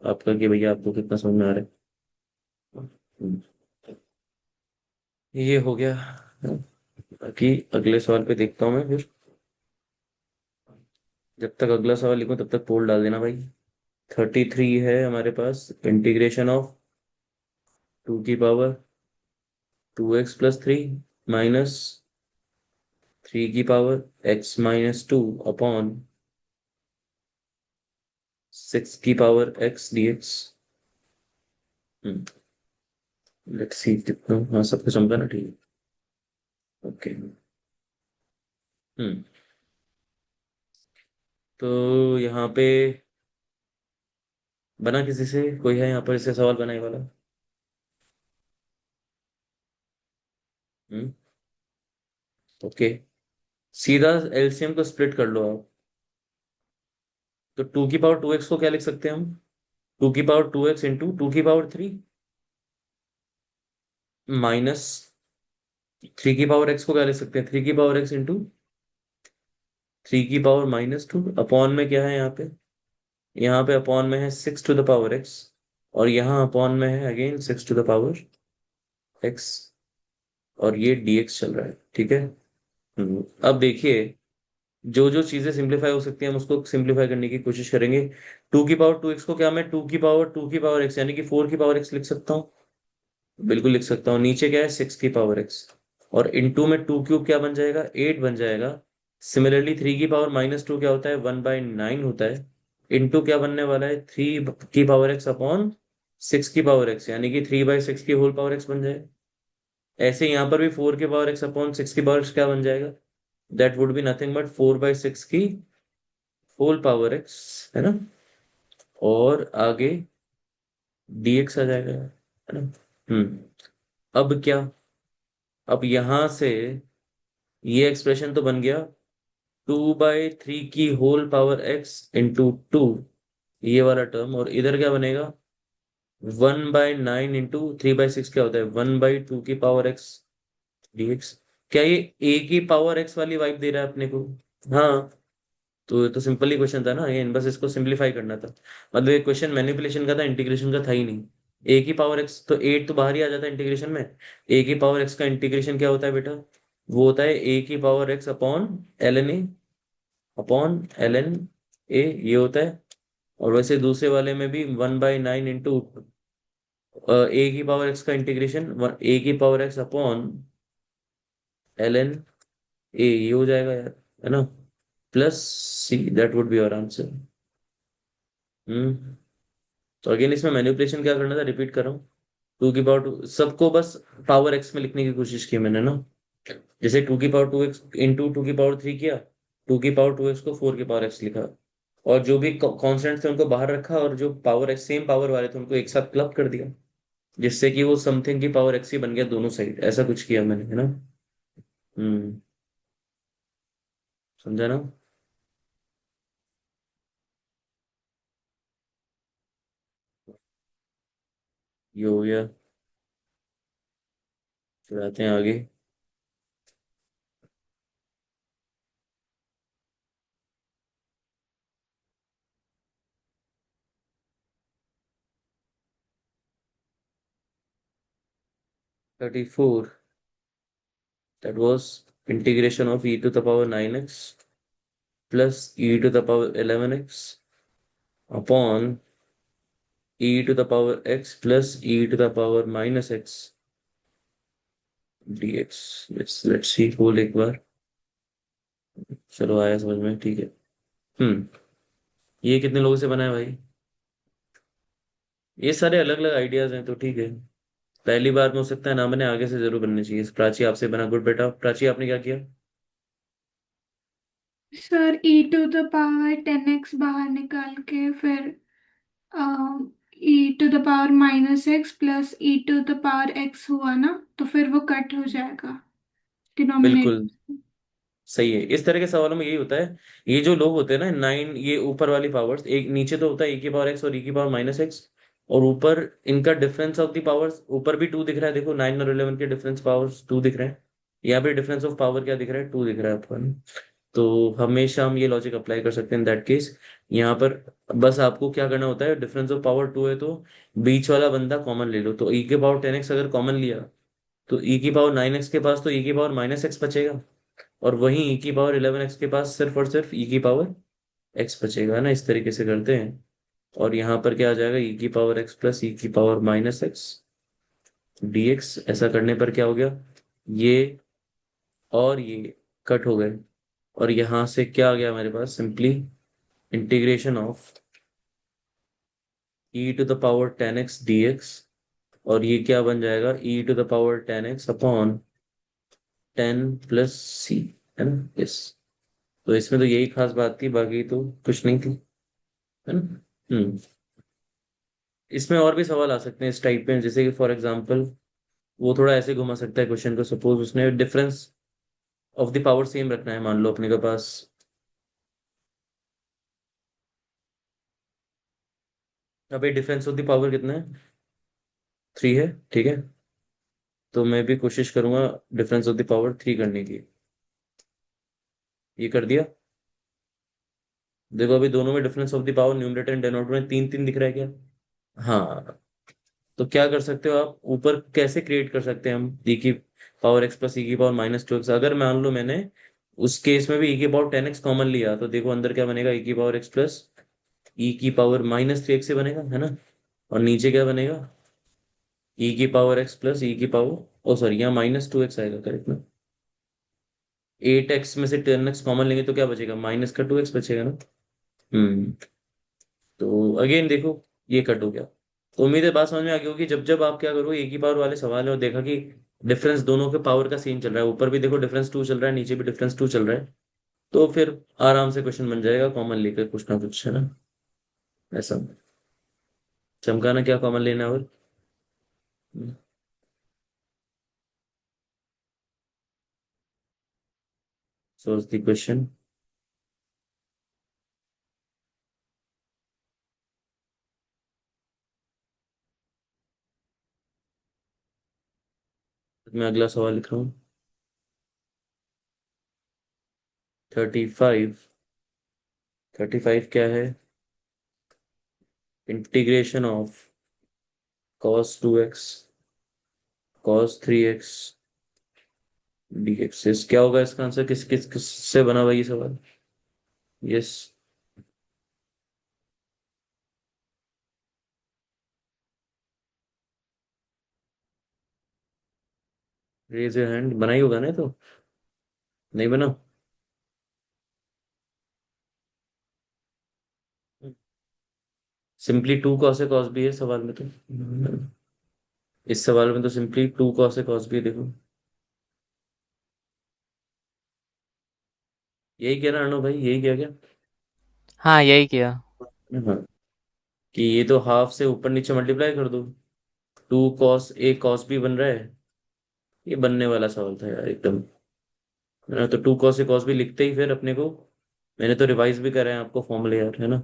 [SPEAKER 1] आपका कि भैया आपको कितना समझ में आ रहा है। हम्म, ये हो गया। बाकी अगले सवाल पे देखता हूँ मैं फिर। जब तक अगला सवाल लिखूं तब तक पोल डाल देना भाई। 33 है हमारे पास, इंटीग्रेशन ऑफ 2 की पावर 2x+3 माइनस 3 की पावर x-2 अपॉन 6 की power x dx। Let's see कितना, हाँ सब कुछ समझा ना, ठीक है, ओके। हम्म तो यहाँ पे बना किसी से, कोई है यहाँ पर इससे सवाल बनाने वाला? हम्म ओके, सीधा एलसीएम को स्प्लिट कर लो आप। तो 2 की पावर 2x को क्या लिख सकते हैं हम? 2 की पावर 2x इंटू 2 की पावर 3 माइनस 3 की पावर x को क्या लिख सकते हैं? 3 की पावर x इंटू 3 की पावर-2 अपॉन में क्या है यहाँ पे? यहाँ पे अपॉन में है 6 टू द पावर x, और यहाँ अपॉन में है again 6 to the power x, और ये dx चल रहा है, ठीक है। अब देखिए, जो जो चीजें सिंप्लीफाई हो सकती हैं हम उसको सिंप्लीफाई करने की कोशिश करेंगे। 2 की पावर 2x को क्या मैं 2 की पावर 2 की पावर x यानी कि 4 की पावर x लिख सकता हूँ? बिल्कुल लिख सकता हूँ। नीचे क्या है 6 की पावर x, और इनटू में 2 क्यूब क्या बन जाएगा 8 बन जाएगा। सिमिलरली 3 की पावर -2 क्या होता है 1/9 होता है। इनटू क्या बनने वाला है 3 की पावर x अपॉन 6 की पावर x, यानी कि 3/6 की होल पावर x बन जाएगा। ऐसे यहाँ पर भी 4 की पावर x अपॉन 6 की पावर x क्या बन जाएगा, that would be nothing but 4/6 की होल पावर x, है ना। और आगे dx आ जाएगा, है ना। अब क्या, अब यहां से ये एक्सप्रेशन तो बन गया 2/3 की होल पावर x इंटू 2, ये वाला टर्म। और इधर क्या बनेगा 1/9 इंटू 3/6 क्या होता है 1/2 की पावर x dx। क्या ये a की पावर x वाली वाइब दे रहा है अपने को? हाँ। तो ये तो सिंपल ही क्वेश्चन था ना ये, बस इसको सिंप्लीफाई करना था। मतलब ये क्वेश्चन मैनिपुलेशन का था, इंटीग्रेशन का था ही नहीं। ए की पावर एक्स तो 8 तो बाहर ही आ जाता है इंटीग्रेशन में। ए की पावर एक्स का इंटीग्रेशन क्या होता है बेटा, वो होता है ए की power x upon l n a, upon l n a, ये होता है। और वैसे दूसरे वाले में भी 1/9 इंटू ए की पावर एक्स का इंटीग्रेशन ए की power x upon l n a, ये हो जाएगा यार, है ना। Plus c, that would be your answer. Hmm. तो अगेन इसमें मैनिपुलेशन क्या करना था, रिपीट कर रहा हूँ। 2 की पावर 2 सबको बस पावर एक्स में लिखने की कोशिश की मैंने ना। जैसे 2 की पावर 2x इंटू 2 की पावर 3 किया, 2 की पावर 2x को 4 की पावर x लिखा। और जो भी कॉन्स्टेंट थे उनको बाहर रखा, और जो पावर एक्स सेम पावर वाले थे उनको एक साथ क्लब कर दिया, जिससे कि वो समथिंग की पावर एक्स ही बन गया दोनों साइड। ऐसा कुछ किया मैंने, है ना। हम्म। समझा ना। ये हो गया। फिर आते हैं आगे। 34, that was integration of e to the power 9x plus e to the power 11x upon e to the power x plus e to the power minus x dx। let's see खोल एक बार। चलो आया समझ में, ठीक है। हम्म। ये कितने लोगों से बना है भाई? ये सारे अलग अलग आइडियाज हैं, तो ठीक है। पहली बार में हो सकता है ना बने, आगे से जरूर बनने चाहिए। प्राची आपसे बना, गुड बेटा। प्राची आपने क्या किया?
[SPEAKER 3] सर e⁻ 10x बाहर निकाल के फिर e⁻−x प्लस e⁻x हुआ ना, तो फिर वो कट हो जाएगा
[SPEAKER 1] बिल्कुल
[SPEAKER 3] डिनोमिनेटर।
[SPEAKER 1] सही है। इस तरह के सवालों में यही होता है। ये जो लोग होते हैं ना 9, ये ऊपर वाली पावर्स, एक नीचे तो होता है e की पावर x और e की पावर-x, और ऊपर इनका डिफरेंस ऑफ द पावर्स, ऊपर भी 2 दिख रहा है देखो, 9 और 11 के डिफरेंस पावर्स 2 दिख रहे हैं। यहाँ पे डिफरेंस ऑफ पावर क्या दिख रहा है 2 दिख रहा है अपन। तो हमेशा हम ये लॉजिक अप्लाई कर सकते हैं इन दैट केस। यहाँ पर बस आपको क्या करना होता है, डिफरेंस ऑफ पावर 2 है तो बीच वाला बंदा कॉमन ले लो। तो e की पावर 10x अगर कॉमन लिया, तो e की पावर 9x के पास तो e की पावर-x बचेगा, और वहीं e की पावर 11x के पास सिर्फ और सिर्फ e की पावर x बचेगा ना। इस तरीके से करते हैं। और यहाँ पर क्या आ जाएगा e की पावर x प्लस e की पावर-x dx। ऐसा करने पर क्या हो गया, ये और ये कट हो गए। और यहाँ से क्या आ गया हमारे पास, simply integration of e⁻10x dx। और ये क्या बन जाएगा e⁻10x अपॉन 10 + c, है ना। यस। तो इसमें तो यही खास बात थी, बाकी तो कुछ नहीं थी, है ना। हम्म। इसमें और भी सवाल आ सकते हैं इस टाइप में, जैसे कि फॉर एग्जांपल वो थोड़ा ऐसे घुमा सकता है क्वेश्चन को। सपोज उसने difference of the power same रखना है, मान लो अपने के पास। अभी डिफरेंस ऑफ द पावर कितना है 3 है, ठीक है। तो मैं भी कोशिश करूंगा डिफरेंस ऑफ द पावर 3 करने की। ये कर दिया। देखो अभी दोनों में difference of the power numerator and denominator में 3 3 दिख रहा है क्या? हाँ। तो क्या कर सकते हो आप, ऊपर कैसे क्रिएट कर सकते हैं हम e की पावर x प्लस e की पावर -2x। अगर मान लो मैंने उस केस में भी e की पावर 10x कॉमन लिया तो देखो अंदर क्या बनेगा, e की पावर x प्लस ई की पावर -3x से बनेगा, है ना। और नीचे क्या बनेगा, e की पावर x प्लस ई की पावर, ओ सॉरी, यहाँ -2x आएगा, करेक्ट ना। 8x में से 10x कॉमन लेंगे तो क्या बचेगा, माइनस का 2x बचेगा ना। हम्म। तो अगेन देखो, ये कट हो गया। तो उम्मीद है बात समझ में आ गई होगी। जब जब आप क्या करो, एक ही पावर वाले सवाल है और देखा कि डिफरेंस दोनों के पावर का सेम चल रहा है, ऊपर भी देखो डिफरेंस 2 चल रहा है, नीचे भी डिफरेंस 2 चल रहा है, तो फिर आराम से क्वेश्चन बन जाएगा कॉमन लेकर कुछ ना कुछ, है ना। ऐसा चमकाना, क्या कॉमन लेना है और सोच दी क्वेश्चन। मैं अगला सवाल लिख रहा हूँ। 35। 35 क्या है, integration of cos 2x cos 3x dx। क्या होगा इसका आंसर, किस किस किस से बना हुआ ये सवाल। यस। रेज योर हैंड, बना ही होगा ना ये तो। नहीं बना। Simply 2 cos A cos B है सवाल में तो। इस सवाल में तो simply 2 cos A cos B है, देखो। यही कह रहा अनु भाई, यही कह गया।
[SPEAKER 2] हाँ यही किया।
[SPEAKER 1] हाँ, कि ये तो हाफ से ऊपर नीचे मल्टीप्लाई कर दो, 2 cos A cos B बन रहा है। ये बनने वाला सवाल था यार एकदम, है ना। तो 2 cos A cos B लिखते ही फिर अपने को, मैंने तो रिवाइज भी करा है आपको फॉर्मूले यार, है ना।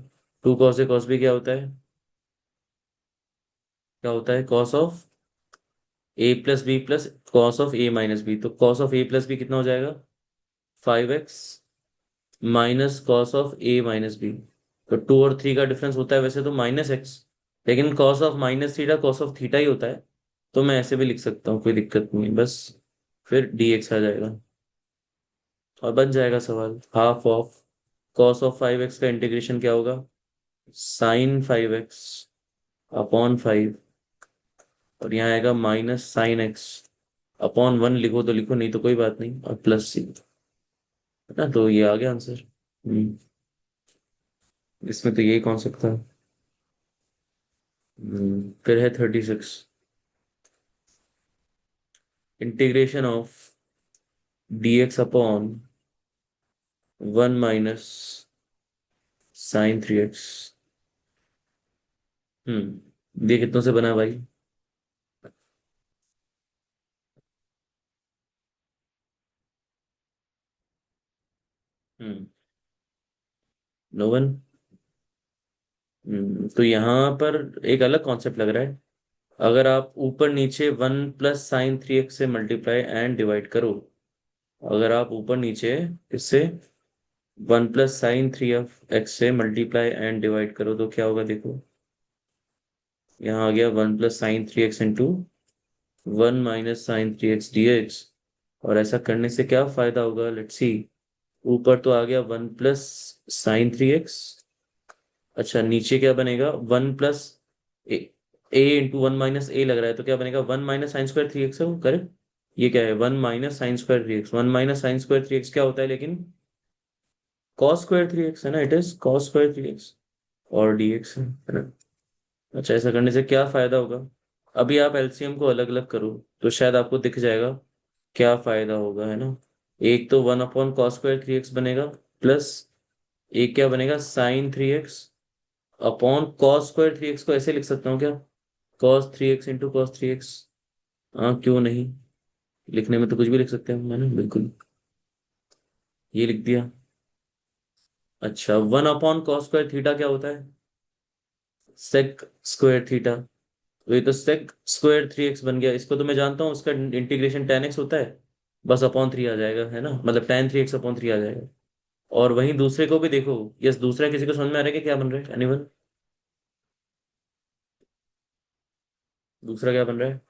[SPEAKER 1] 2 cos A cos B क्या होता है, क्या होता है, cos of A+B plus cos of A-B। तो कॉस ऑफ A+B कितना हो जाएगा, 5x minus cos of A-B। तो 2 और 3 का डिफरेंस होता है वैसे तो -x, लेकिन cos of -theta cos of theta ही होता है। तो मैं ऐसे भी लिख सकता हूँ, कोई दिक्कत नहीं है, बस फिर dx आ जाएगा और बन जाएगा सवाल। Half of cos of 5x का इंटीग्रेशन क्या होगा, sin 5x अपॉन 5, और यहाँ आएगा -sin x अपॉन 1, लिखो तो लिखो, नहीं तो कोई बात नहीं, और प्लस c, है ना। तो ये आ गया आंसर। इसमें तो यही कॉन्सेप्ट था। फिर है 36, integration of dx upon 1 - sin 3x। ये कितनों से बना है भाई। हम्म। No one. तो यहाँ पर एक अलग कॉन्सेप्ट लग रहा है। अगर आप ऊपर नीचे 1 + sin 3x से मल्टीप्लाई एंड डिवाइड करो, अगर आप ऊपर नीचे इससे 1 + sin 3x से मल्टीप्लाई एंड डिवाइड करो तो क्या होगा, देखो। यहाँ आ गया 1 + sin 3x into 1 - sin 3x dx। और ऐसा करने से क्या फायदा होगा, लेट्स सी। ऊपर तो आ गया 1 + sin 3x। अच्छा, नीचे क्या बनेगा, 1 + a इंटू 1 - a लग रहा है, तो क्या बनेगा, 1 - sin2 3x है वो, करेक्ट। ये क्या है, 1 - sin2 3x। 1 - sin2 3x क्या होता है लेकिन, cos2 3x है ना, इट इज cos2 3x और dx है ना। अच्छा, ऐसा करने से क्या फायदा होगा, अभी आप एलसीएम को अलग अलग करो तो शायद आपको दिख जाएगा क्या फायदा होगा, है ना। एक तो 1 अपॉन cos2 3x बनेगा, प्लस एक क्या बनेगा, sin 3x upon cos2 3x को ऐसे लिख सकता हूँ क्या, cos 3x into cos 3x। हाँ, क्यों नहीं, लिखने में तो कुछ भी लिख सकते हैं, मैंने बिल्कुल ये लिख दिया। अच्छा, 1 अपॉन cos2 थीटा क्या होता है, sec2 थीटा। तो ये तो sec2 3x बन गया, इसको तो मैं जानता हूँ, उसका इंटीग्रेशन 10x होता है, बस अपॉन 3 आ जाएगा, है ना, मतलब tan 3x अपॉन 3 आ जाएगा। और वहीं दूसरे को भी देखो, यस, दूसरा किसी को समझ में आ रहा है कि क्या बन रहा है, एनीवन। दूसरा क्या बन रहा है।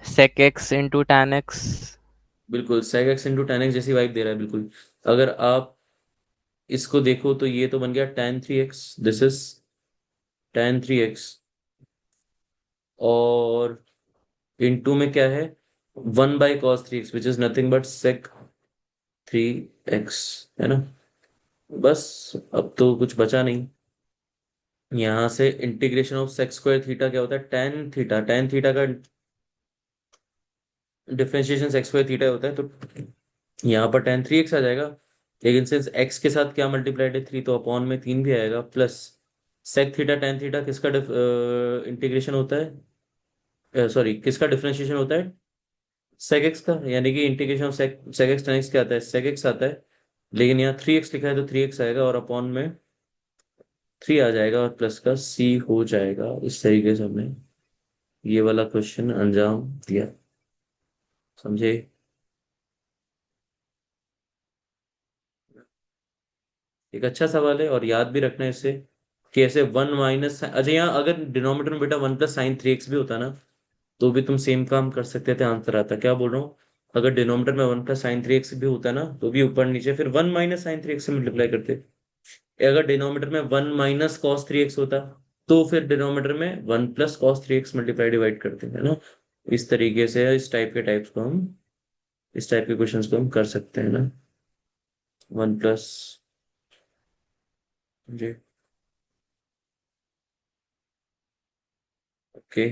[SPEAKER 2] sec x into tan x।
[SPEAKER 1] बिल्कुल sec x into tan x जैसी वाइब दे रहा है बिल्कुल। अगर आप इसको देखो तो ये तो बन गया tan 3x, this is tan 3x। और इनटू में क्या है, 1/cos 3x which is nothing but sec 3x, है ना। बस अब तो कुछ बचा नहीं। यहां से इंटीग्रेशन ऑफ sec² थीटा क्या होता है, tan थीटा का डिफरेंशिएशन sec² थीटा होता है, तो यहाँ पर tan 3x आ जाएगा। लेकिन सिंस x के साथ क्या मल्टीप्लाइड है 3, तो अपॉन में 3 भी आएगा, प्लस sec θ tan θ किसका इंटीग्रेशन होता है, सॉरी किसका डिफरेंशिएशन होता है, sec x का, यानी कि integration of sec x tan x क्या आता है, sec x आता है। लेकिन यहाँ 3x लिखा है तो 3x आएगा, और अपॉन में 3 आ जाएगा, और प्लस का c हो जाएगा। इस तरीके से हमने ये वाला क्वेश्चन अंजाम दिया, समझे। एक अच्छा सवाल है, और याद भी रखना है इससे कि ऐसे 1 - अच्छा, यहाँ अगर डिनोमिनेटर में बेटा 1 + sin 3x भी होता ना, तो भी तुम सेम काम कर सकते थे, आंसर आता। क्या बोल रहा हूँ, अगर डिनोमिनेटर में 1 + sin 3x भी होता ना, तो भी ऊपर नीचे फिर 1 - sin 3x से मल्टीप्लाई करते। अगर डिनोमिनेटर में 1 - cos 3x होता, तो फिर डिनोमिनेटर में 1 + cos 3x मल्टीप्लाई डिवाइड करते हैं ना। इस तरीके से इस टाइप के क्वेश्चंस को हम कर सकते हैं ना। 1 प्लस, जी, ओके।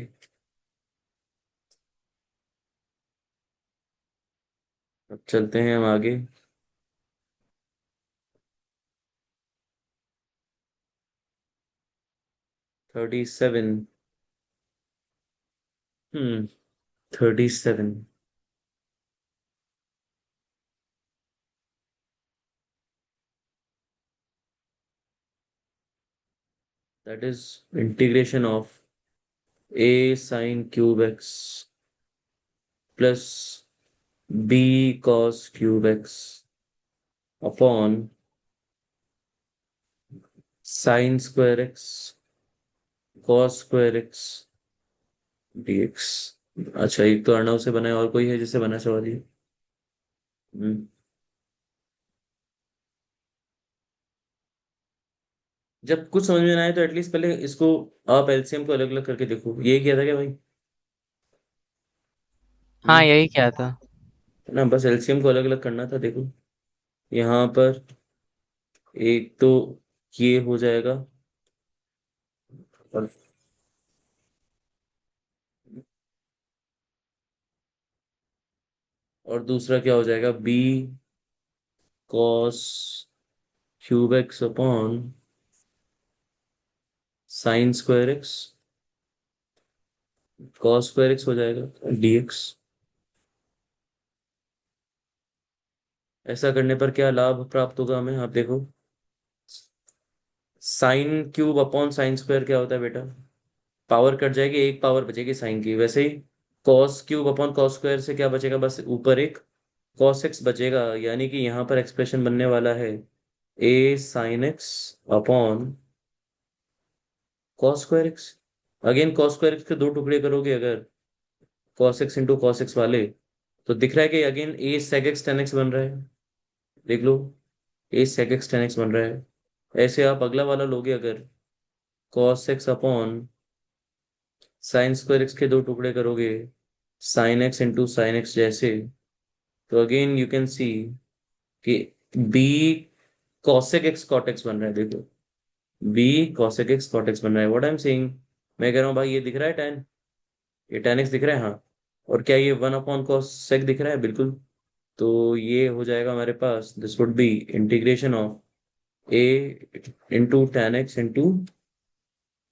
[SPEAKER 1] अब चलते हैं हम आगे। 37। 37, that is integration of a sin cube x plus b cos cube x upon sin square x cos square x dx। अच्छा, एक तो अर्णव से बना है, और कोई है जिससे बना सवाल ये? हम्म, जब कुछ समझ में ना आए तो एटलीस्ट पहले इसको आप एलसीएम को अलग अलग करके देखो। ये किया था क्या भाई?
[SPEAKER 2] हाँ
[SPEAKER 1] हम्म,
[SPEAKER 2] यही क्या था।
[SPEAKER 1] ना बस एलसीएम को अलग अलग करना था, देखो यहाँ पर एक तो ये हो जाएगा, और दूसरा क्या हो जाएगा, b cos cube x upon sine square x cos square x हो जाएगा डीएक्स। ऐसा करने पर क्या लाभ प्राप्त होगा हमें, आप देखो। Sine cube upon sine square क्या होता है बेटा, पावर कट जाएगी, एक पावर बचेगी साइन की। वैसे ही cos cube upon cos square से क्या बचेगा, बस ऊपर एक कॉस एक्स बचेगा, यानी कि यहाँ पर एक्सप्रेशन बनने वाला है a sine x upon cos square x. Again cos square x के दो टुकड़े करोगे अगर, cos x into cos x वाले, तो दिख रहा है कि again a sec x tan x बन रहा है, देख लो, a sec x tan x बन रहा है। ऐसे आप अगला वाला लोगे अगर, cos x upon sine square x के दो टुकड़े करोगे sine x into sine x जैसे, तो अगेन यू कैन सी कि b cosec x cot x बन रहा है, देखो b cosec x cot x बन रहा है। व्हाट आई एम सेइंग, मैं कह रहा हूँ भाई, ये दिख रहा है tan, ये tan एक्स दिख रहा है, हाँ। और क्या ये 1/cos sec दिख रहा है, बिल्कुल। तो ये हो जाएगा हमारे पास, this would be integration of a into tan x into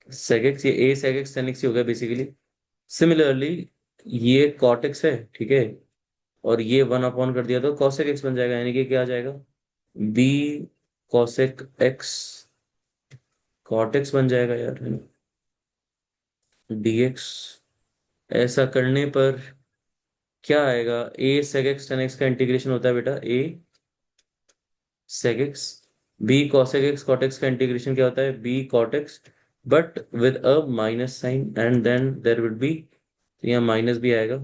[SPEAKER 1] sec x, ये a sec x tan x ही होगा बेसिकली। सिमिलरली ये cot एक्स है, ठीक है, और ये 1 कर दिया तो cosec एक्स बन जाएगा, यानी कि क्या आ जाएगा, b cosec x cot x बन जाएगा यार, है ना, dx। ऐसा करने पर क्या आएगा, a sec x tan x का इंटीग्रेशन होता है बेटा a sec x, b cosec x cot x का इंटीग्रेशन क्या होता है b cot x, but with a minus sign, and then there would be, यहाँ माइनस भी आएगा,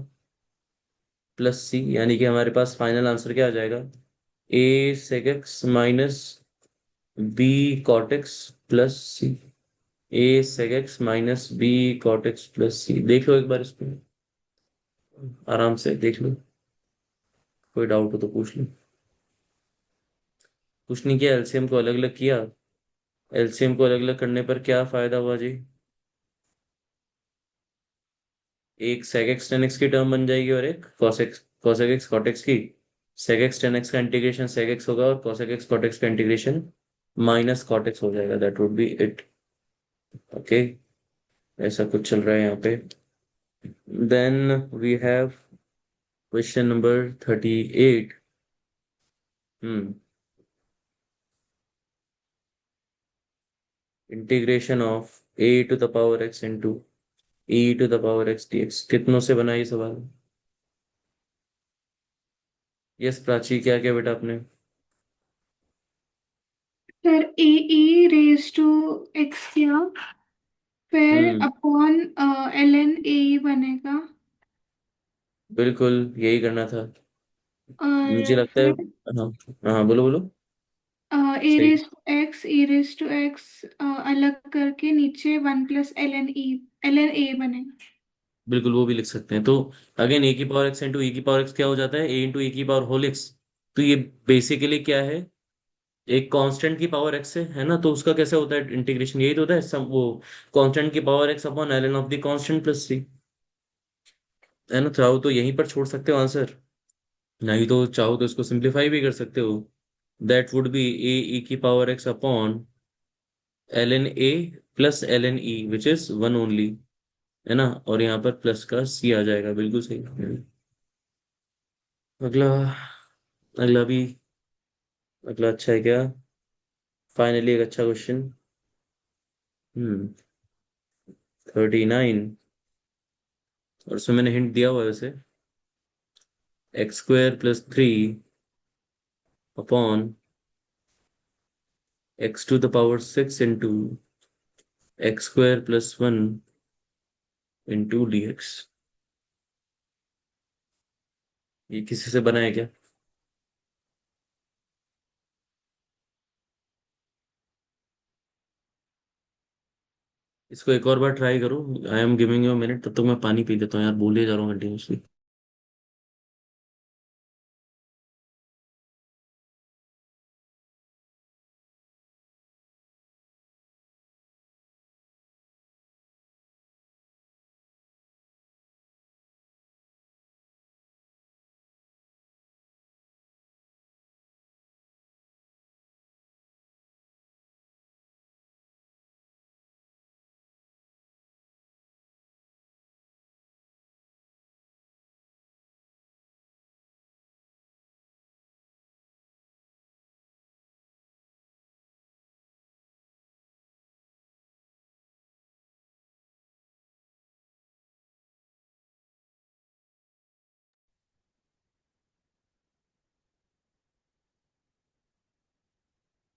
[SPEAKER 1] प्लस सी, यानी कि हमारे पास फाइनल आंसर क्या आ जाएगा? A sec x minus b cot x plus c. A sec x minus b cot x plus c. देख लो एक बार इसको, आराम से देख लो, कोई डाउट हो तो पूछ लो। कुछ नहीं किया, एलसीएम को अलग अलग किया। एलसीएम को अलग अलग करने पर क्या फायदा हुआ जी? एक sec x tan x की टर्म बन जाएगी और एक cosec x cot x की। sec x tan x का इंटीग्रेशन sec x होगा और cosec x cot x का इंटीग्रेशन माइनस cot x हो जाएगा। That would be it. Okay, ऐसा कुछ चल रहा है यहाँ पे। Then we have question number 38। Hmm integration of a to the power x into e to the power x dx कितनों से बना ये सवाल? यस प्राची, क्या क्या बेटा आपने?
[SPEAKER 3] फिर ए ई रेज टू एक्स किया, फिर
[SPEAKER 1] हम्म
[SPEAKER 3] अपॉन एल एन ए बनेगा।
[SPEAKER 1] बिल्कुल यही करना था, मुझे
[SPEAKER 3] और
[SPEAKER 1] लगता है।
[SPEAKER 3] फिर
[SPEAKER 1] हाँ हाँ, बोलो बोलो।
[SPEAKER 3] ए
[SPEAKER 1] सही।
[SPEAKER 3] Raise to x, a raise to x अलग करके नीचे one plus l n e, l n a बनेगा।
[SPEAKER 1] बिल्कुल वो भी लिख सकते हैं। तो अगेन ए की पावर एक्स इंटू ई की पावर एक्स क्या हो जाता है? ए इंटू ई की पावर होल एक्स। तो ये बेसिकली क्या है? एक कांस्टेंट की पावर एक्स है ना, तो उसका कैसे होता है इंटीग्रेशन? यही तो होता है सम वो कांस्टेंट की power x upon ln of the constant plus c. है ना, चाहो तो यहीं पर छोड़ सकते हो आंसर, नहीं तो चाहो तो इसको सिंप्लीफाई भी कर सकते हो। दैट वुड बी ए ई की power x upon ln A plus ln E which is one only. है ना, और यहाँ पर प्लस का सी आ जाएगा। बिल्कुल सही। अगला, अगला भी, अगला अच्छा है क्या? फाइनली एक अच्छा क्वेश्चन। 39, और उसमें मैंने हिंट दिया हुआ है वैसे। X square plus three upon x to the power six into x square plus one into d x. ये किसी से बना है क्या? इसको एक और बार ट्राई करो। I am giving you minute, तब तक मैं पानी पी लेता हूँ यार, बोले जा रहा हूँ कंटिन्यूसली।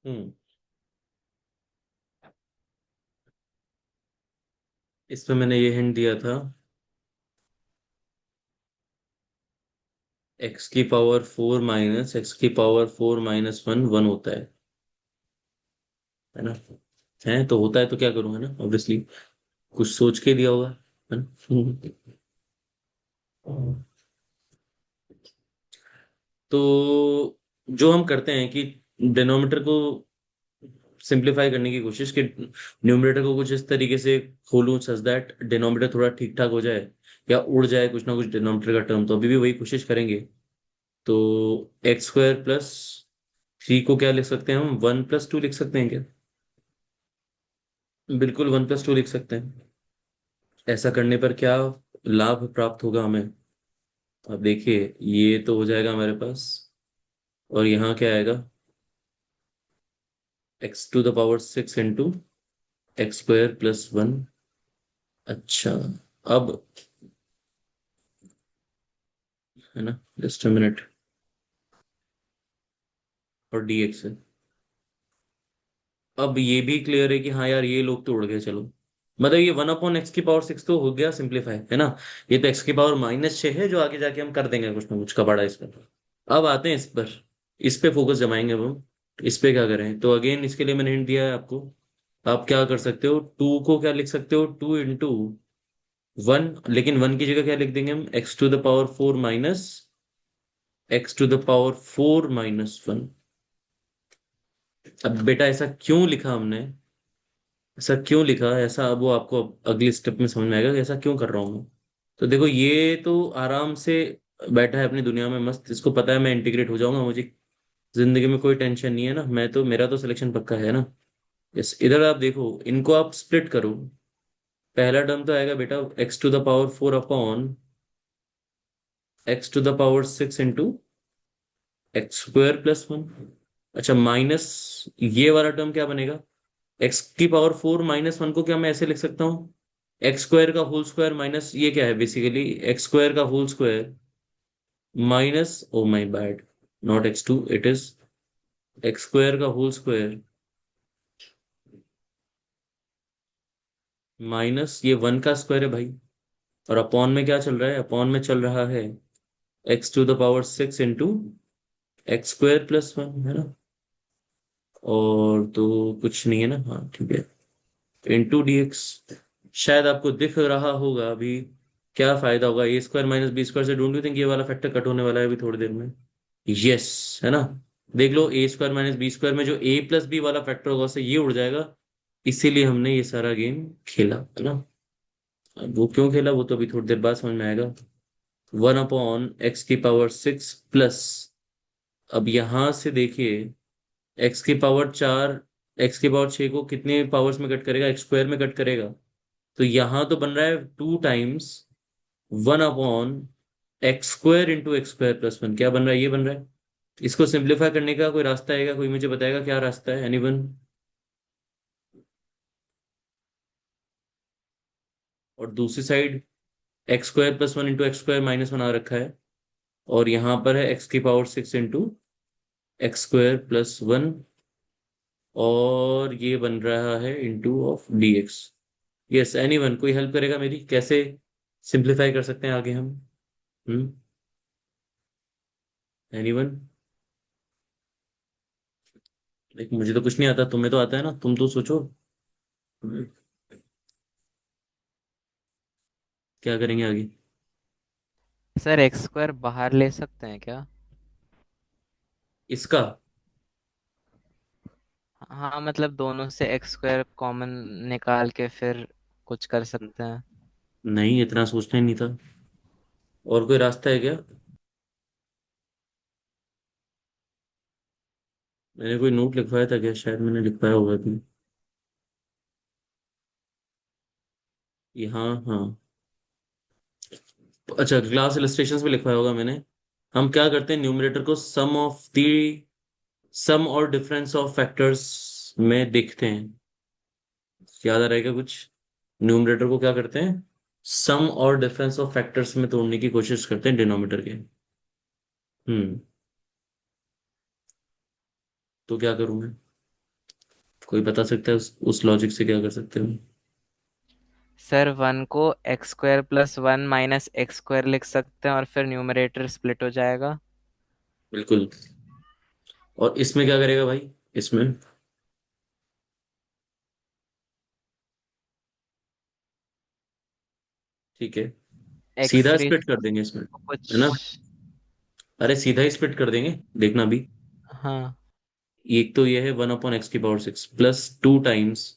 [SPEAKER 1] हम्म इसमें मैंने ये हिंट दिया था, एक्स की पावर फोर माइनस एक्स की power four minus one one होता है ना? है तो होता है तो क्या करूं, है ना, ऑब्वियसली कुछ सोच के दिया होगा, है ना? तो जो हम करते हैं कि डिनोमिनेटर को सिंप्लीफाई करने की कोशिश, कि न्यूमरेटर को कुछ इस तरीके से खोलूं सच दैट डिनोमिनेटर थोड़ा ठीक ठाक हो जाए, या उड़ जाए कुछ ना कुछ डिनोमिनेटर का टर्म, तो अभी भी वही कोशिश करेंगे। तो एक्स स्क्वायर प्लस थ्री को क्या लिख सकते हैं हम? वन प्लस टू लिख सकते हैं क्या? बिल्कुल वन प्लस टू लिख सकते हैं। ऐसा करने पर क्या लाभ प्राप्त होगा हमें? अब देखिए, ये तो हो जाएगा हमारे पास, और यहाँ क्या आएगा? X to the power six into x square plus one. अच्छा, अब, है ना, जस्ट अ मिनट, और डी एक्स है। अब ये भी क्लियर है कि हाँ यार, ये लोग तो उड़ गए, चलो मतलब ये 1/x⁴ तो हो गया सिंप्लीफाई, है ना। ये तो x⁻⁻6 है, जो आगे जाके हम कर देंगे कुछ ना कुछ का बड़ा इस पर। अब आते हैं इस पर, इस पे फोकस जमाएंगे अब हम। इस पे क्या करें, तो अगेन इसके लिए मैंने हिंट दिया है आपको। आप क्या कर सकते हो, टू को क्या लिख सकते हो, 2 × 1, लेकिन 1 की जगह क्या लिख देंगे हम, x⁻⁴ - अब बेटा ऐसा क्यों लिखा हमने, ऐसा क्यों लिखा, ऐसा अब वो आपको अगली स्टेप में समझ में आएगा कि ऐसा क्यों कर रहा हूं मैं। तो देखो ये तो आराम से बैठा है अपनी दुनिया में मस्त, इसको पता है मैं इंटीग्रेट हो जाऊंगा, मुझे जिंदगी में कोई टेंशन नहीं है ना, मैं तो, मेरा तो सिलेक्शन पक्का है ना। यस, इधर आप देखो, इनको आप स्प्लिट करो। पहला टर्म तो आएगा बेटा x⁴ इंटू x² + 1। अच्छा माइनस, ये वाला टर्म क्या बनेगा, x⁴ - 1 को क्या मैं ऐसे लिख सकता हूँ, x² का होल स्क्वायर माइनस, ये क्या है बेसिकली, x² का whole square minus, oh my bad, not x2, it is x² का होल स्क्वायर माइनस ये 1 का स्क्वायर है भाई। और अपॉन में क्या चल रहा है, अपॉन में चल रहा है x⁻⁶ इंटू x² + 1, है ना। और तो कुछ नहीं है ना, हाँ ठीक है, इंटू dx। शायद आपको दिख रहा होगा अभी, क्या फायदा होगा, a² - b² से, डोंट यू थिंक ये वाला फैक्टर कट होने वाला है अभी थोड़ी देर में। यस, है ना। देख लो a² - b² में जो a + b वाला फैक्टर होगा उससे ये उड़ जाएगा। इसीलिए हमने ये सारा गेम खेला, है ना। अब वो क्यों खेला वो तो अभी थोड़ी देर बाद समझ में आएगा। 1/x⁴ प्लस, अब यहां से देखिए, x⁴ x⁴ को कितने पावर्स में कट करेगा, x² में कट करेगा। तो यहां तो बन रहा है 2 टाइम्स 1/x² इंटू x²+1, क्या बन रहा है, ये बन रहा है। इसको सिंप्लीफाई करने का कोई रास्ता है क्या, कोई मुझे बताएगा क्या रास्ता है, एनीवन। और दूसरी साइड x²+1 इंटू x² - 1 आ रखा है, और यहां पर है x⁴ इंटू x²+1, और ये बन रहा है into of dx। Yes, anyone कोई हेल्प करेगा मेरी, कैसे सिंप्लीफाई कर सकते हैं आगे हम। हम्म, एनीवन। लेकिन मुझे तो कुछ नहीं आता, तुम्हें तो आता है ना, तुम तो सोचो। हम्म, क्या करेंगे आगे।
[SPEAKER 2] सर एक्स स्क्वायर बाहर ले सकते हैं क्या?
[SPEAKER 1] इसका,
[SPEAKER 2] हाँ मतलब दोनों से एक्स स्क्वायर कॉमन निकाल के फिर कुछ कर सकते हैं।
[SPEAKER 1] नहीं इतना सोचना ही नहीं था, और कोई रास्ता है क्या। मैंने कोई नोट लिखवाया था क्या, शायद मैंने लिखवाया होगा भी। हाँ हाँ, अच्छा क्लास इलस्ट्रेशंस में लिखवाया होगा मैंने। हम क्या करते हैं, न्यूमरेटर को सम और डिफरेंस ऑफ फैक्टर्स में देखते हैं। याद आ रहेगा कुछ, न्यूमरेटर को क्या करते हैं, सम और डिफरेंस ऑफ फैक्टर्स में तोड़ने की कोशिश करते हैं डिनोमिनेटर के। हम्म, तो क्या करूं मैं, कोई बता सकता है उस लॉजिक से क्या कर सकते हो।
[SPEAKER 2] सर 1 को x² + 1 माइनस x² लिख सकते हैं और फिर न्यूमरेटर स्प्लिट हो जाएगा।
[SPEAKER 1] बिल्कुल। और इसमें क्या करेगा भाई, इसमें, ठीक है,
[SPEAKER 2] एक्स
[SPEAKER 1] सीधा
[SPEAKER 2] रेज
[SPEAKER 1] स्प्लिट कर देंगे इसमें,
[SPEAKER 2] को कुछ।
[SPEAKER 1] है ना। अरे सीधा ही स्प्लिट कर देंगे, देखना भी।
[SPEAKER 2] हाँ।
[SPEAKER 1] एक तो ये है 1/x⁴ +2 टाइम्स,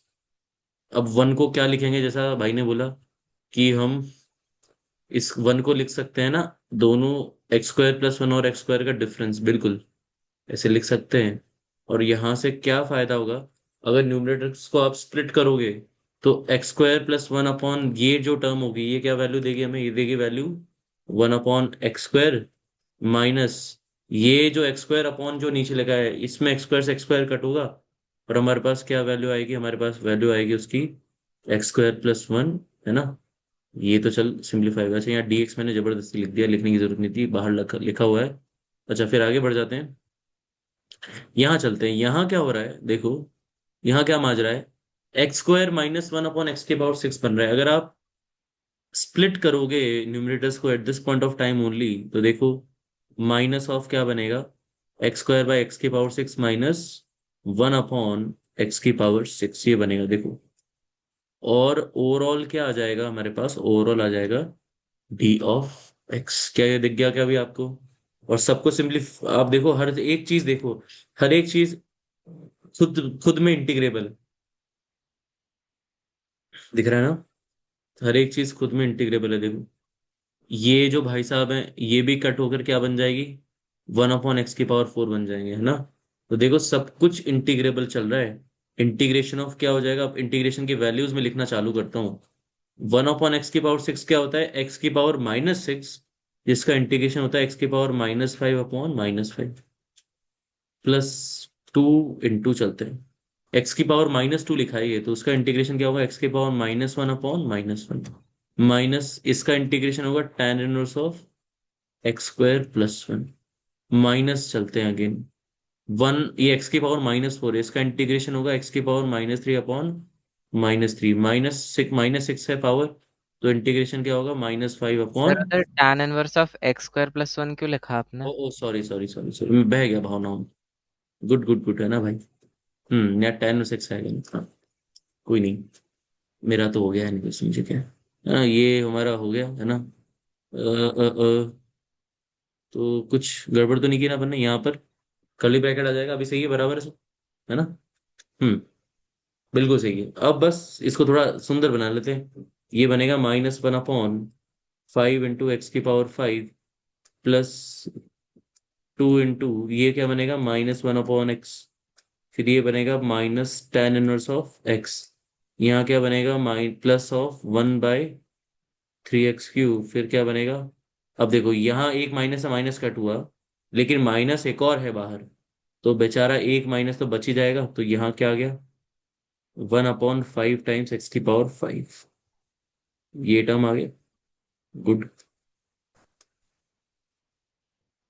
[SPEAKER 1] अब 1 को क्या लिखेंगे, जैसा भाई ने बोला कि हम इस 1 को लिख सकते हैं ना, दोनों x² + 1 और x² का डिफरेंस, बिल्कुल ऐसे लिख सकते हैं। और यहां से क्या फायदा होगा, अगर न्यूमरेटर्स को आप स्प्लिट करोगे, तो x² + 1 अपॉन ये जो टर्म होगी, ये क्या वैल्यू देगी हमें, ये देगी वैल्यू 1/x², माइनस ये जो x² अपॉन जो नीचे लगा है, इसमें x² से x² कट होगा, और हमारे पास क्या वैल्यू आएगी, हमारे पास वैल्यू आएगी उसकी x² + 1, है ना। ये तो चल सिंप्लीफाई होगा। अच्छा यहाँ dx मैंने जबरदस्ती लिख दिया, लिखने की जरूरत नहीं थी, बाहर लिखा हुआ है। अच्छा फिर आगे बढ़ जाते हैं, यहाँ चलते हैं, यहाँ क्या हो रहा है देखो, यहाँ क्या माजरा है, x square minus one upon x के पावर सिक्स बन रहा है। अगर आप स्प्लिट करोगे न्यूमरेटर्स को at this point of time only, तो देखो माइनस ऑफ क्या बनेगा, एक्स स्क्वायर बाय एक्स की power six minus one upon x की पावर सिक्स, ये बनेगा देखो। और ओवरऑल क्या आ जाएगा हमारे पास, ओवरऑल आ जाएगा डी ऑफ एक्स। क्या ये दिख गया क्या अभी आपको? और सबको सिंपली आप देखो, हर एक चीज देखो, हर एक चीज खुद खुद में इंटीग्रेबल है, दिख रहा है ना? हर एक चीज खुद में इंटीग्रेबल है देखो। ये जो भाई साहब हैं ये भी कट होकर क्या बन जाएगी, वन अपॉन एक्स की पावर फोर बन जाएंगे, है ना? तो देखो सब कुछ इंटीग्रेबल चल रहा है। इंटीग्रेशन ऑफ क्या हो जाएगा, अब इंटीग्रेशन की वैल्यूज में लिखना चालू करता हूँ। वन अपॉन एक्स की पावर सिक्स क्या होता है, एक्स की पावर माइनस सिक्स, जिसका इंटीग्रेशन होता है एक्स की power minus five upon minus five, plus two into चलते हैं, एक्स की पावर माइनस टू लिखा है ये, तो उसका इंटीग्रेशन क्या होगा, एक्स की power minus one upon minus one, minus इसका इंटीग्रेशन होगा tan inverse of x square plus one, minus चलते हैं अगेन वन, ये एक्स की पावर माइनस फोर है, इसका इंटीग्रेशन होगा एक्स की power minus three upon minus three, minus six है पावर, तो इंटीग्रेशन क्या होगा माइनस फाइव
[SPEAKER 2] सर
[SPEAKER 1] अपॉन।
[SPEAKER 2] उधर tan inverse of x square plus one क्यों लिखा
[SPEAKER 1] ओ
[SPEAKER 2] आपने?
[SPEAKER 1] ओ सॉरी सॉरी सॉरी सॉरी, मैं बह गया भावनाओं में। गुड गुड गुड, है ना भाई? यार टेन और सिक्स आएगा ना, हाँ, कोई नहीं, मेरा तो हो गया है, नहीं बस मुझे क्या है ना, ये हमारा हो गया है ना। तो कुछ गड़बड़ तो नहीं की ना अपन ने यहाँ पर, कर्ली ब्रैकेट आ जाएगा अभी, सही है, बराबर है सब, है ना? हम्म बिल्कुल सही है। अब बस इसको थोड़ा सुंदर बना लेते हैं। ये बनेगा minus one upon five into x की power five, plus two into ये क्या बनेगा, माइनस वन अपॉन एक्स, फिर ये बनेगा minus tan inverse of x, यहाँ क्या बनेगा, mine plus of one by three x cube, फिर क्या बनेगा, अब देखो यहाँ एक माइनस से माइनस कट हुआ, लेकिन माइनस एक और है बाहर, तो बेचारा एक माइनस तो बच ही जाएगा, तो यहाँ क्या आ गया, one upon five times x की पावर फाइव, ये टर्म आ गया। गुड,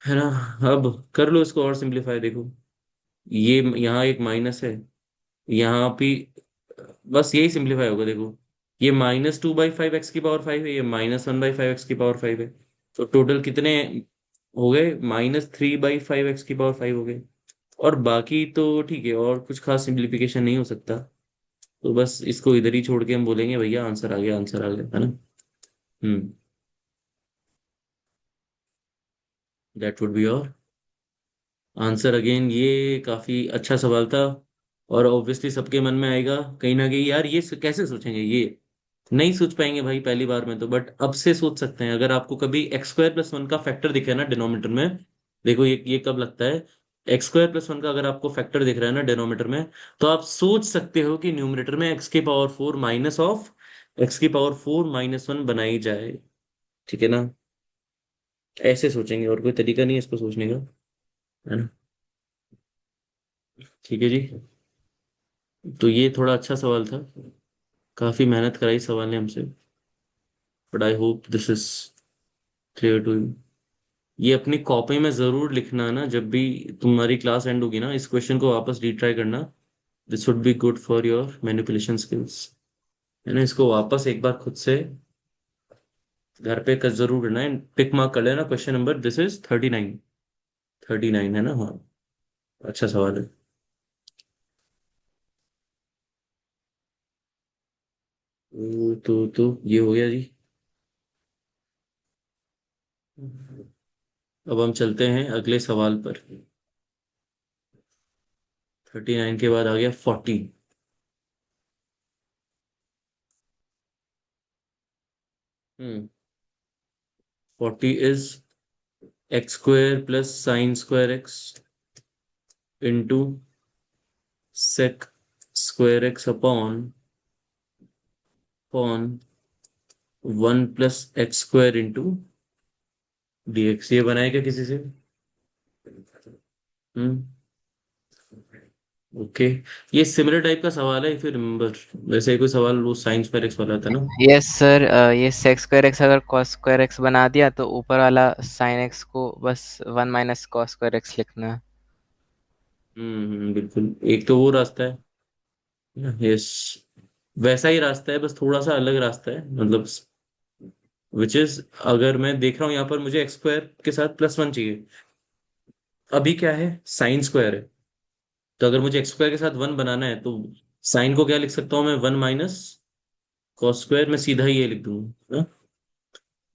[SPEAKER 1] है ना? अब कर लो इसको और सिंप्लीफाई, देखो ये यहाँ एक माइनस है, यहाँ भी बस यही सिंप्लीफाई होगा देखो, ये minus two by five x की पावर फाइव है, ये minus one by five x की पावर फाइव है, तो टोटल कितने हो गए, minus three by five x की पावर फाइव हो गए। और बाकी तो ठीक है, और कुछ खास सिंप्लीफिकेशन नहीं हो सकता, तो बस इसको इधर ही छोड़ के हम बोलेंगे भैया आंसर आ गया, आंसर आ गया, है ना? Hmm that would be your answer. Again ये काफी अच्छा सवाल था, और ऑब्वियसली सबके मन में आएगा कहीं ना कहीं, यार ये कैसे सोचेंगे, ये नहीं सोच पाएंगे भाई पहली बार में तो, बट अब से सोच सकते हैं। अगर आपको कभी एक्स स्क्वायर प्लस वन का फैक्टर दिखे ना डिनोमिनेटर में, देखो ये कब लगता है, एक्स स्क्वायर प्लस वन का अगर आपको फैक्टर दिख रहा है ना डिनोमिनेटर में, तो आप सोच सकते हो कि न्यूमरेटर में एक्स की power four minus of x की पावर फोर माइनस वन बनाई जाए, ठीक है ना? ऐसे सोचेंगे, और कोई तरीका नहीं है इसको सोचने का, है ना? ठीक है जी। तो ये थोड़ा अच्छा सवाल था, काफी मेहनत कराई सवाल ने हमसे, but I hope this is clear to you. ये अपनी कॉपी में जरूर लिखना ना, जब भी तुम्हारी क्लास एंड होगी ना, इस क्वेश्चन को वापस रिट्राई करना, this would be good for your manipulation skills, है ना? इसको वापस एक बार खुद से घर पे कर जरूर करना है, टिक मार्क कर लेना, क्वेश्चन नंबर दिस इज 39, 39 है ना? हाँ, अच्छा सवाल है। तो ये हो गया जी। अब हम चलते हैं अगले सवाल पर। 39 के बाद आ गया 40। 40 is x square plus sine square x into sec square x upon upon one plus x square into dx, ये बनाएगा किसी से? हम्म ओके, ये सिमिलर टाइप का सवाल है, फिर रिमेम्बर वैसे ही कोई सवाल वो साइन स्क्वायर एक्स वाला था ना।
[SPEAKER 2] यस सर, ये सेक स्क्वायर एक्स अगर कॉस स्क्वायर एक्स बना दिया तो ऊपर वाला साइन एक्स को बस one minus cos square x लिखना है।
[SPEAKER 1] बिल्कुल, एक तो वो रास्ता है, यस। वैसा ही रास्ता है, बस थोड़ा सा अलग रास्ता है, मतलब विच इज, अगर मैं देख रहा हूँ यहाँ पर मुझे एक्स स्क्वायर के साथ +1 चाहिए। अभी क्या है, साइन स्क्वायर है। तो अगर मुझे एक्स स्क्वायर के साथ 1 बनाना है तो साइन को क्या लिख सकता हूँ मैं, 1 - कॉस स्क्वायर, मैं सीधा ही ये लिख दूंगा, हाँ?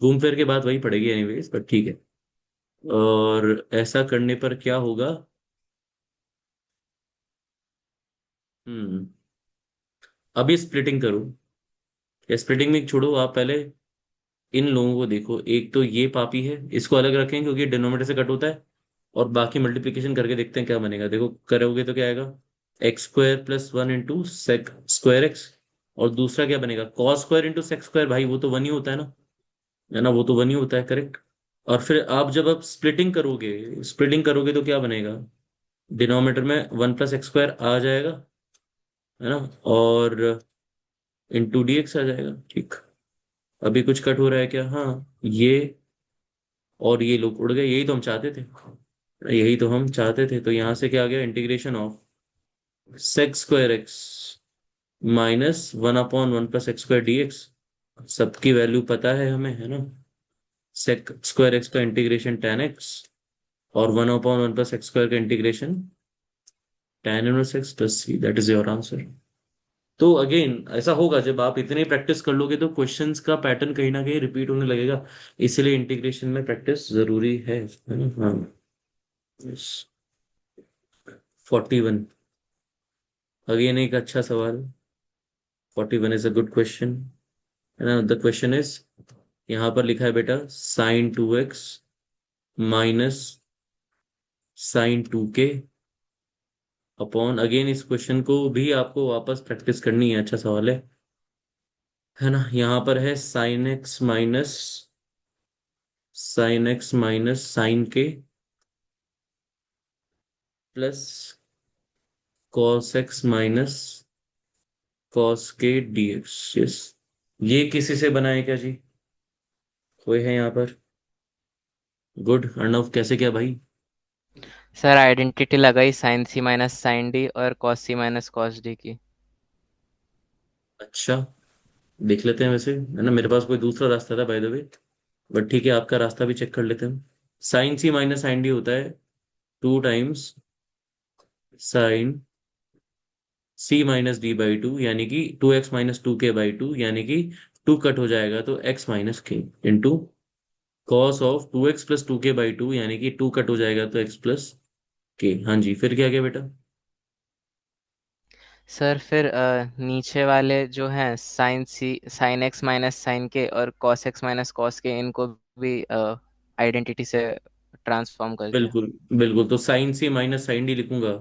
[SPEAKER 1] घूम फिर के बात वही पड़ेगी एनीवेज, बट ठीक है। और ऐसा करने पर क्या होगा। हम्म। अभी स्प्लिटिंग करो, या स्प्लिटिंग में छोड़ो, आप पहले इन लोगों को देखो। एक तो ये पापी है, इसको अलग रखें क्योंकि डिनोमिनेटर से कट होता है। और बाकी मल्टीप्लिकेशन करके देखते हैं क्या बनेगा। देखो करोगे तो क्या आएगा, x² + 1 × sec² x। और दूसरा क्या बनेगा, cos² × sec²। भाई वो तो 1 ही होता है ना, वो तो 1 ही होता है, करेक्ट। और फिर आप स्प्लिटिंग करोगे तो क्या बनेगा, डिनोमिनेटर में 1 + x² आ जाएगा, है ना। और इंटू dx आ जाएगा, ठीक। अभी कुछ कट हो रहा है क्या, हाँ। ये और ये लोग उड़ गए, यही तो हम चाहते थे, यही तो हम चाहते थे। तो यहां से क्या आ गया, integration of sec² x -1/1 + x² dx। सबकी वैल्यू पता है हमें, है ना। sec² x का इंटीग्रेशन tan x, और 1/1 + x² का integration tan−1x + c। That is your answer. तो अगेन ऐसा होगा, जब आप इतनी प्रैक्टिस कर लोगे तो क्वेश्चंस का पैटर्न कहीं ना कहीं रिपीट होने लगेगा। इसलिए इंटीग्रेशन में प्रैक्टिस जरूरी है ना, हाँ। 41, अगेन एक अच्छा सवाल। 41 इज अ गुड क्वेश्चन, है ना। द क्वेश्चन इज, यहाँ पर लिखा है बेटा, sin 2x -sin 2k upon, again इस क्वेश्चन को भी आपको वापस प्रैक्टिस करनी है, अच्छा सवाल है ना। यहाँ पर है sin x - sin k plus cos x - cos k dx। Yes, ये किसी से बना है क्या जी, कोई है यहाँ पर। गुड अर्णव, कैसे क्या भाई।
[SPEAKER 2] सर आइडेंटिटी लगाई साइन सी माइनस साइन डी और कॉस सी माइनस कॉस डी की।
[SPEAKER 1] अच्छा, देख लेते हैं वैसे, है ना। मेरे पास कोई दूसरा रास्ता था बाय द वे, बट ठीक है, आपका रास्ता भी चेक कर लेते हैं। sin c - sin d होता है 2 टाइम्स sin c - d/2, यानी कि 2x - 2k/2, यानी कि 2 कट हो जाएगा तो x - k into cos of 2x + 2k/2, यानी कि 2 कट हो जाएगा तो x + k। हाँ जी, फिर क्या क्या बेटा।
[SPEAKER 2] सर फिर नीचे वाले जो हैं साइन एक्स माइनस साइन के और कॉस एक्स माइनस कॉस के, इनको भी आइडेंटिटी से ट्रांसफॉर्म करके।
[SPEAKER 1] बिल्कुल बिल्कुल, तो sin c - sin d लिखूंगा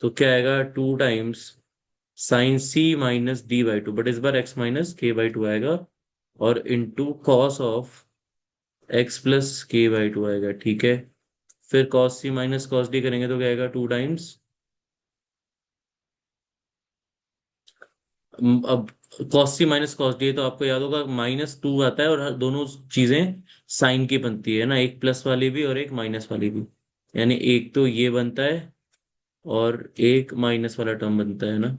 [SPEAKER 1] तो क्या आएगा, 2 times sin c - d/2, but इस बार x - k/2 आएगा। और into cos of x + k/2 आएगा, ठीक है। फिर cos c - cos d करेंगे तो क्या आएगा, 2 टाइम्स। अब cos c - cos d तो आपको याद होगा, -2 आता है, और दोनों चीजें साइन की बनती है ना, एक प्लस वाली भी और एक माइनस वाली भी। यानी एक तो ये बनता है और एक माइनस वाला टर्म बनता है ना।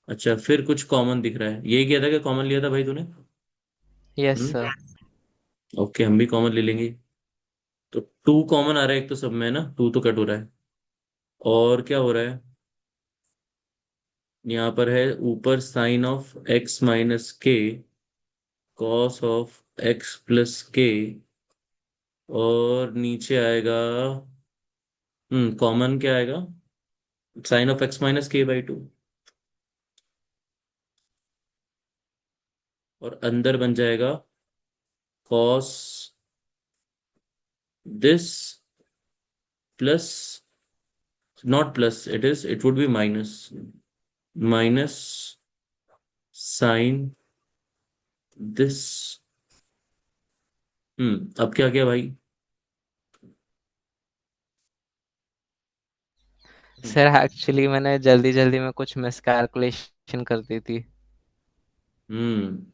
[SPEAKER 1] अच्छा, फिर कुछ कॉमन दिख रहा है, यही किया था कि कॉमन लिया था भाई तूने।
[SPEAKER 2] यस
[SPEAKER 1] हम्म।
[SPEAKER 2] सर।
[SPEAKER 1] ओके, हम भी कॉमन ले लेंगे। तो 2 कॉमन आ रहा है एक तो सब में, है ना, 2 तो कट हो रहा है। और क्या हो रहा है, यहाँ पर है ऊपर sin of x - k cos of x + k, और नीचे आएगा, कॉमन क्या आएगा, sin of x - k/2, और अंदर बन जाएगा cos this plus, not plus, it would be minus sine this. अब क्या क्या भाई। हम्म।
[SPEAKER 2] सर एक्चुअली मैंने जल्दी जल्दी में कुछ मिस कैलकुलेशन कर दी थी।
[SPEAKER 1] हम्म,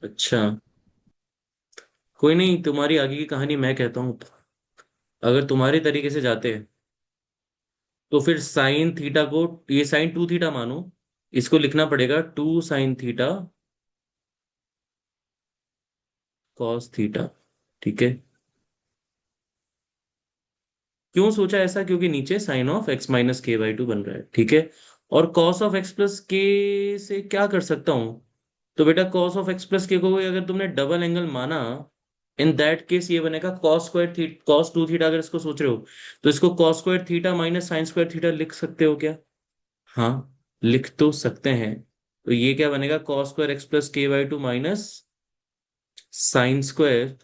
[SPEAKER 1] अच्छा, कोई नहीं, तुम्हारी आगे की कहानी मैं कहता हूँ। अगर तुम्हारे तरीके से जाते हैं तो फिर साइन थीटा को, ये sin 2 थीटा मानो, इसको लिखना पड़ेगा 2 sin थीटा कॉस थीटा। ठीक है। क्यों सोचा ऐसा? क्योंकि नीचे sign of x minus k by to बन रहा है। ठीक है। और कॉस ऑफ एक्स प्लस के से क्या कर सकता हूं? तो बेटा कॉस ऑफ एक्स प्लस के को अगर तुमने डबल एंगल माना, इन दैट केस ये बनेगा cos square theta cos two theta. अगर इसको सोच रहे हो तो इसको cos square theta minus sine square theta लिख सकते हो क्या? हाँ, लिख तो सकते हैं। तो ये क्या बनेगा? Cos square x plus k by to minus sine square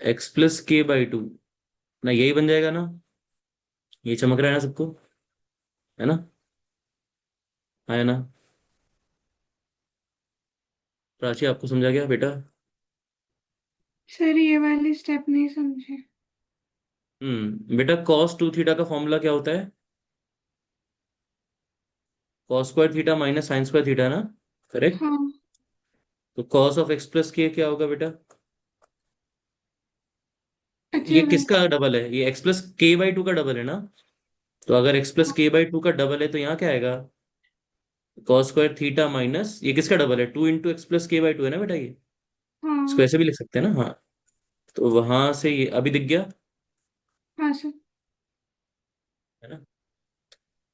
[SPEAKER 1] x plus k by to ना, यही बन जाएगा ना? ये चमक रहा है ना सबको? है ना? है ना? प्राची आपको समझा गया बेटा?
[SPEAKER 3] सर ये वाली स्टेप नहीं समझे।
[SPEAKER 1] बेटा कॉस टू थीटा का फॉर्मूला क्या होता है? Cos square theta minus sine square theta ना? करेक्ट।
[SPEAKER 3] हाँ।
[SPEAKER 1] तो कॉस ऑफ एक्स प्लस के क्या होगा बेटा?
[SPEAKER 3] अच्छा
[SPEAKER 1] ये
[SPEAKER 3] वैसे।
[SPEAKER 1] किसका डबल है? ये x plus k by to का डबल है ना? तो अगर x plus k by to का डबल है तो यहाँ क्या आएगा? कॉस स्क्वायर थीटा माइनस, ये किसका डबल है? 2 into x plus k by two है ना बेटा ये? इसको
[SPEAKER 3] हाँ।
[SPEAKER 1] ऐसे भी लिख सकते हैं ना? हाँ। तो वहां से ये अभी दिख गया,
[SPEAKER 3] हाँ सर।
[SPEAKER 1] है ना?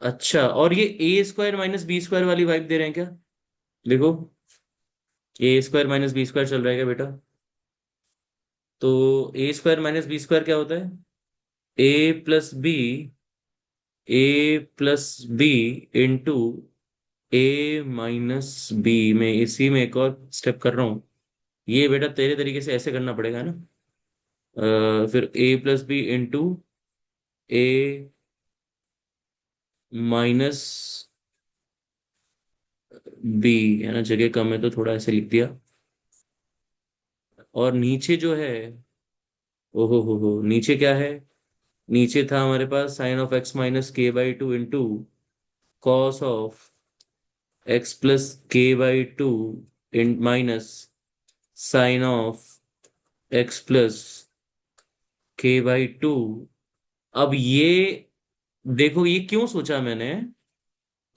[SPEAKER 1] अच्छा, और ये ए स्क्वायर माइनस बी स्क्वायर वाली वाइब दे रहे हैं क्या? देखो, ए स्क्वायर माइनस बी स्क्वायर चल रहा है क्या बेटा? तो ए स्क्वायर माइनस बी स्क्वायर क्या होता है? ए प्लस बी, ए प्लस बी इंटू ए माइनस बी में, इसी में एक और स्टेप कर रहा हूँ। ये बेटा तेरे तरीके से ऐसे करना पड़ेगा ना। फिर ए प्लस बी इंटू ए माइनस बी, है ना? जगह कम है तो थोड़ा ऐसे लिख दिया। और नीचे जो है, ओहो हो, नीचे क्या है? नीचे था हमारे पास sine of x minus k by two into cos of x plus k by two in minus sine of x plus k by two. अब ये देखो, ये क्यों सोचा मैंने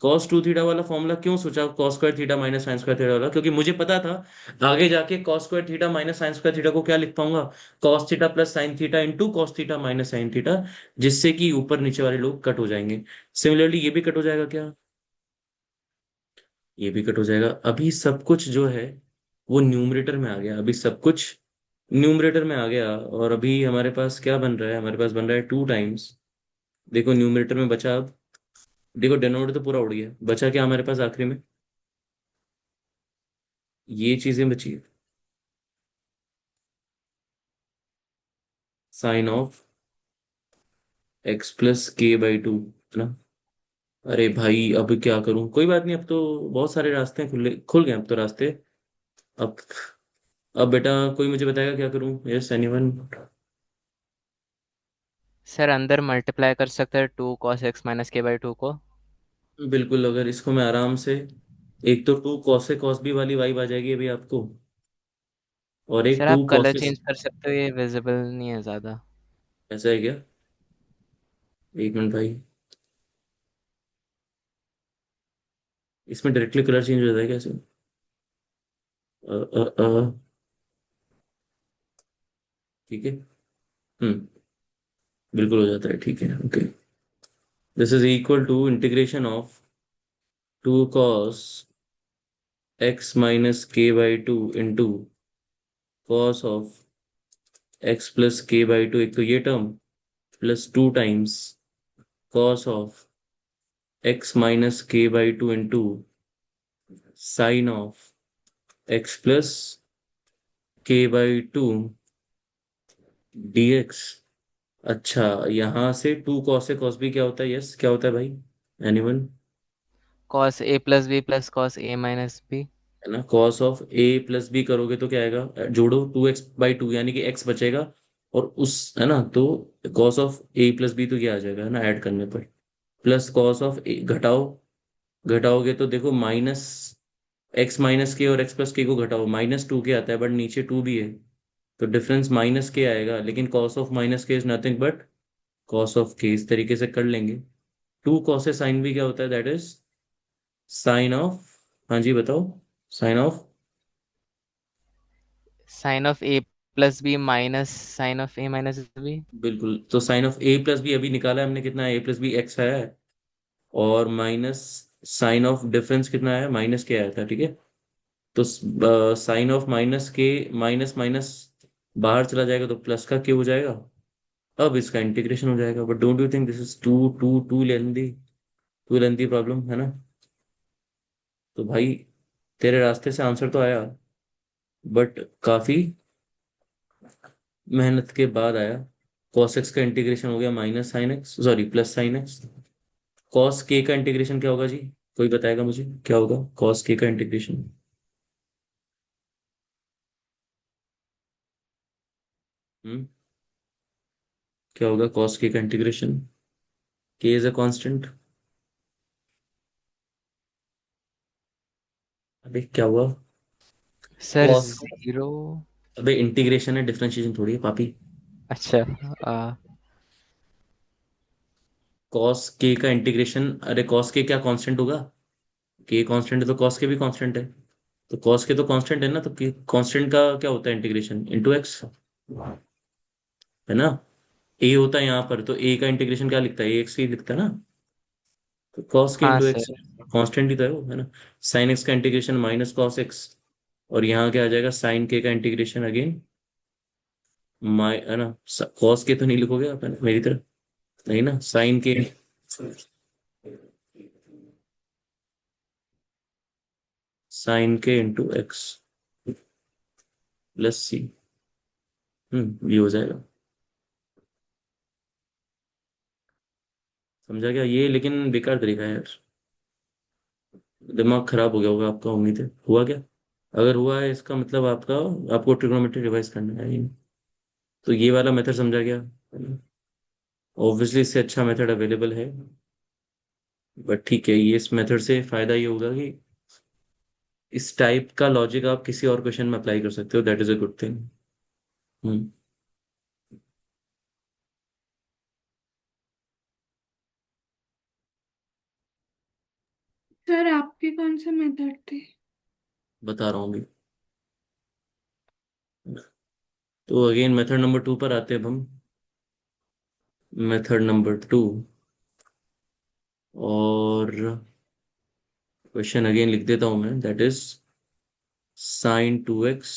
[SPEAKER 1] कॉस टू थीटा वाला फॉर्मूला? क्यों सोचा cos square theta minus sine square theta वाला? क्योंकि मुझे पता था आगे जाके cos square theta minus sine square theta को क्या लिख पाऊंगा? Cos theta plus sine theta into cos theta minus sine theta, जिससे कि ऊपर नीचे वाले लोग कट हो जाएंगे। सिमिलरली ये भी कट हो जाएगा क्या? ये भी कट हो जाएगा। अभी सब कुछ जो है वो न्यूमरेटर में आ गया। अभी सब कुछ न्यूमरेटर में आ गया, और अभी हमारे पास क्या बन रहा है? हमारे पास बन रहा है 2 टाइम्स। देखो न्यूमरेटर में बचा अब, देखो डिनोमिनेटर तो पूरा उड़ गया, बचा क्या हमारे पास आखिरी में? ये चीजें बची, sign of x plus k by two, है ना? अरे भाई अब क्या करूं? कोई बात नहीं, अब तो बहुत सारे रास्ते खुल गए अब तो रास्ते। अब अब बेटा कोई मुझे बताएगा क्या करूं? Yes anyone?
[SPEAKER 2] सर अंदर मल्टीप्लाई कर सकते हैं 2 cos x - k/2 को।
[SPEAKER 1] बिल्कुल, अगर इसको मैं आराम से, एक तो 2 कॉस से कॉस बी वाली वाइब आ जाएगी अभी आपको, और एक
[SPEAKER 2] सर आप
[SPEAKER 1] टू
[SPEAKER 2] कलर
[SPEAKER 1] कॉस से।
[SPEAKER 2] चेंज कर सकते हो, ये विजिबल नहीं है ज़्यादा।
[SPEAKER 1] ऐसा है क्या? एक मिनट भाई, इसमें डायरेक्टली कलर चेंज हो जाता है कैसे? ठीक है। हम्म, बिल्कुल हो जाता है, ठीक है, okay. This is equal to integration of 2 cos x minus k by two into cos of x plus k by two, एक तो ये term, plus 2 times cos of x minus k by two into sine of x plus k by two dx. अच्छा, यहाँ से 2 cos से cos b क्या होता है? यस, क्या होता है भाई? Anyone?
[SPEAKER 2] cos a + b + cos a - b।
[SPEAKER 1] है ना? Cos of a plus b करोगे तो क्या आएगा? जोड़ो 2x/2, यानी कि x बचेगा। और उस, है ना? तो cos of a plus b तो क्या आ जाएगा, है ना, ऐड करने पर, प्लस कॉस ऑफ ए, घटाओ, घटाओगे तो देखो माइनस एक्स माइनस के, और एक्स प्लस के को घटाओ, -2 के आता है, बट नीचे 2 भी है, तो डिफरेंस माइनस के आएगा। लेकिन कॉस ऑफ माइनस के is nothing but cos of के। इस तरीके से कर लेंगे। 2 cos साइन भी क्या होता है? दैट इज साइन ऑफ, हाँ जी बताओ, sine of,
[SPEAKER 2] sine of a plus b minus sine of a minus b.
[SPEAKER 1] बिल्कुल। तो sine of a plus b अभी निकाला है हमने, कितना है, ए प्लस बी एक्स आया है, और माइनस साइन ऑफ डिफरेंस कितना है, माइनस के आया था, ठीक है। तो साइन ऑफ माइनस के, माइनस माइनस बाहर चला जाएगा तो प्लस का क्यूब हो जाएगा। अब इसका इंटीग्रेशन हो जाएगा, but don't you think this is too too too lengthy problem है ना। तो भाई तेरे रास्ते से आंसर तो आया, बट काफी मेहनत के बाद आया। cos x का इंटीग्रेशन हो गया minus sine x, sorry plus sine x. cos k का इंटीग्रेशन क्या होगा जी, कोई बताएगा मुझे क्या होगा cos k का इंटीग्रेशन। हम्म, क्या होगा cos k का integration, k is a constant. अबे क्या हुआ,
[SPEAKER 2] सर
[SPEAKER 1] cos,
[SPEAKER 2] जीरो।
[SPEAKER 1] अबे इंटीग्रेशन है, डिफरेंशिएशन थोड़ी है पापी।
[SPEAKER 2] अच्छा। आ,
[SPEAKER 1] cos k का इंटीग्रेशन, अरे cos k क्या कांस्टेंट होगा, k कांस्टेंट है तो cos k भी कांस्टेंट है। तो cos k तो कांस्टेंट है ना, तो कांस्टेंट का क्या होता है इंटीग्रेशन, इंटू एक्स, है ना। a होता है यहाँ पर, तो a का इंटीग्रेशन क्या लिखता है, ए एक्स ही लिखता है ना। तो cos के
[SPEAKER 2] हाँ
[SPEAKER 1] इंटू
[SPEAKER 2] सर।
[SPEAKER 1] एक्स, कॉन्स्टेंट ही तो है वो, है ना। साइन एक्स का इंटीग्रेशन माइनस कॉस एक्स, और यहाँ क्या आ जाएगा साइन के का इंटीग्रेशन अगेन, माइ, है ना। कॉस के तो नहीं लिखोगे आप, है ना, मेरी तरह, नहीं ना, साइन के, साइन के इंटू एक्स प्लस सी, ये हो जाएगा। समझा क्या ये, लेकिन बेकार तरीका है यार, दिमाग खराब हो गया होगा आपका, उम्मीद है। हुआ क्या, अगर हुआ है इसका मतलब आपका, आपको ट्रिग्नोमेट्री रिवाइज करना है। तो ये वाला मेथड समझा गया, ऑब्वियसली इससे अच्छा मेथड अवेलेबल है, बट ठीक है, ये इस मेथड से फायदा ये होगा कि इस टाइप का लॉजिक आप किसी और क्वेश्चन में अप्लाई कर सकते हो, that is a good thing. Hmm.
[SPEAKER 3] Sir आपके कौन से मेथड थे?
[SPEAKER 1] बता रहा हूँ अभी। तो अगेन मेथड नंबर 2 पर आते हैं अब हम, मेथड नंबर 2, और क्वेश्चन अगेन लिख देता हूं मैं, that is sine 2x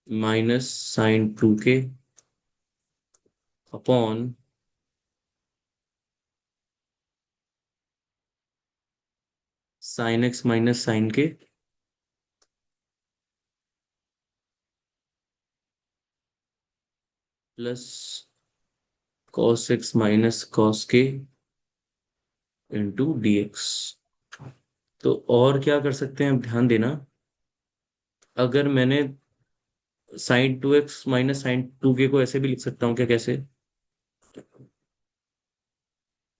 [SPEAKER 1] minus sine 2k अपॉन sine x minus sine k plus cos x minus cos k into d x. तो और क्या कर सकते हैं, अब ध्यान देना, अगर मैंने sign 2x minus sine 2k को ऐसे भी लिख सकता हूँ क्या, कैसे,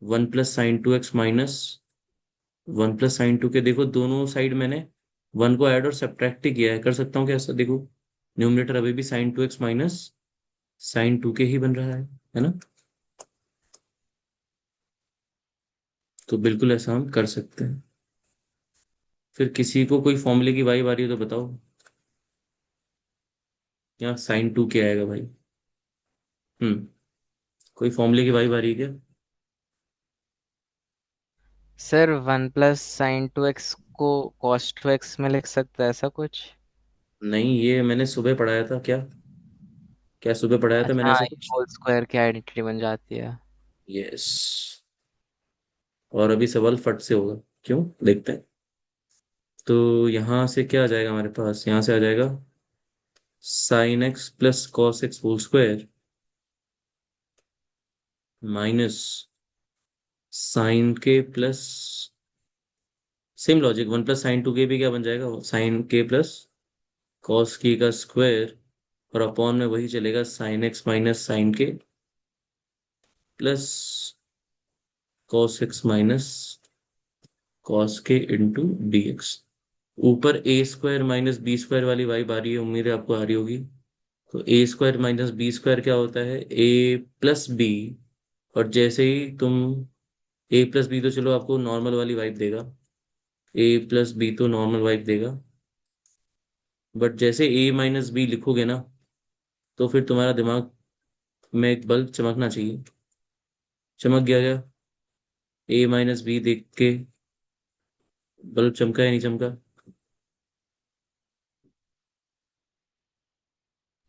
[SPEAKER 1] 1 plus sign 2x minus 1 plus sine 2k, देखो दोनों साइड मैंने वन को ऐड और सब्ट्रैक्ट ही किया है, कर सकता हूँ क्या ऐसा, देखो न्यूमरेटर अभी भी sign 2x minus sine 2k ही बन रहा है ना। तो बिल्कुल ऐसा हम कर सकते हैं। फिर किसी को कोई फॉर्मूले की वाइब आ रही है तो बताओ, यहाँ साइन 2k आएगा भाई। हम्म, कोई फॉर्मूले की वाइब आ रही है क्या।
[SPEAKER 2] सर 1 प्लस साइन 2 एक्स को cos 2 एक्स में लिख सकते हैं, ऐसा कुछ।
[SPEAKER 1] नहीं, ये मैंने सुबह पढ़ाया था क्या, क्या सुबह पढ़ाया था मैंने
[SPEAKER 2] अच्छा,
[SPEAKER 1] ऐसा
[SPEAKER 2] ये
[SPEAKER 1] कुछ।
[SPEAKER 2] होल स्क्वायर की आइडेंटिटी बन जाती है।
[SPEAKER 1] यस, और अभी सवाल फट से होगा, क्यों देखते हैं। तो यहाँ से क्या आ जाएगा हमारे पास, यहाँ से आ जाएगा sine x plus cos x whole square minus sine के plus, same logic, 1 plus sine 2k भी क्या बन जाएगा, साइन के प्लस कॉस की का स्क्वायर, और अपॉन में वही चलेगा साइन एक्स माइनस साइन के plus cos x minus cos के इंटू डी एक्स। ऊपर ए स्क्वायर माइनस बी स्क्वायर वाली वाइब आ रही है, उम्मीद है आपको आ रही होगी। तो ए स्क्वायर माइनस बी स्क्वायर क्या होता है, ए प्लस बी, और जैसे ही तुम ए प्लस बी तो चलो आपको नॉर्मल वाली वाइब देगा, ए प्लस बी तो नॉर्मल वाइब देगा, बट जैसे ए माइनस बी लिखोगे ना, तो फिर तुम्हारा दिमाग में एक बल्ब चमकना चाहिए। चमक गया क्या? ए माइनस बी देख के बल्ब चमका या नहीं चमका?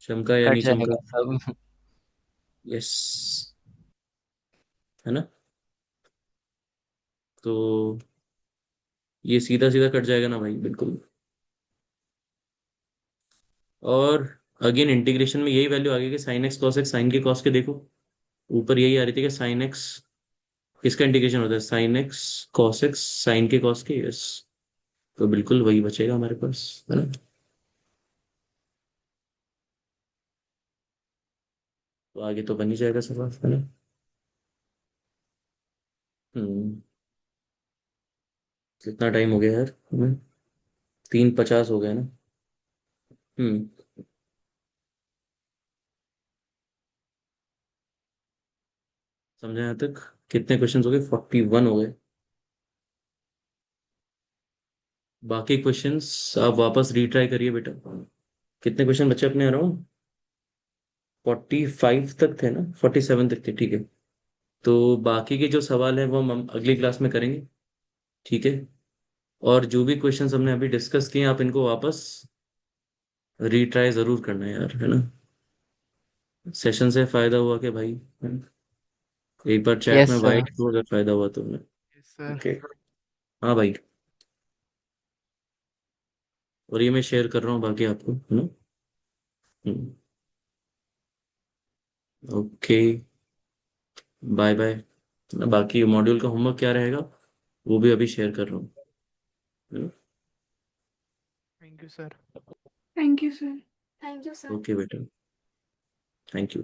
[SPEAKER 1] चमका या
[SPEAKER 2] कट
[SPEAKER 1] नहीं चमका?
[SPEAKER 2] जाएगा सब।
[SPEAKER 1] यस, है ना? तो ये सीधा सीधा कट जाएगा ना भाई, बिल्कुल। और अगेन इंटीग्रेशन में यही वैल्यू आ गई कि sine x cos x, sine k cos k देखो, ऊपर यही आ रही थी कि साइन एक्स किसका इंटीग्रेशन होता है, sine x cos x, sine k cos k, yes. तो बिल्कुल वही बचेगा हमारे पास, है ना? तो आगे तो बन ही जाएगा सवाल, है ना? हम्म। कितना टाइम हो गया यार हमें? 3:50 हो गया ना? हम्म। समझे यहाँ तक? कितने क्वेश्चन हो गए? 41 हो गए। बाकी क्वेश्चंस आप वापस रीट्राई करिए बेटा। कितने क्वेश्चन बचे अपने अराउंड? 45 तक थे ना, 47 तक थे, ठीक है। तो बाकी के जो सवाल है वो हम अगली क्लास में करेंगे, ठीक है। और जो भी क्वेश्चंस हमने अभी डिस्कस किए आप इनको वापस रीट्राई जरूर करना है यार, है ना? सेशन से फायदा हुआ कि भाई, है ना? एक बार चैट
[SPEAKER 2] यस
[SPEAKER 1] में
[SPEAKER 2] सर।
[SPEAKER 1] वाइट तो अगर फायदा हुआ तो।
[SPEAKER 2] Yes sir.
[SPEAKER 1] ओके। हाँ भाई। और ये मैं शेयर कर रहा हूँ बाकी आपको, है ना? Hmm, okay. Bye bye. बाकी मॉड्यूल का होमवर्क क्या रहेगा वो भी अभी शेयर कर रहा हूँ, है ना?
[SPEAKER 2] Thank you sir.
[SPEAKER 3] Thank you sir.
[SPEAKER 1] Okay बेटा, थैंक यू।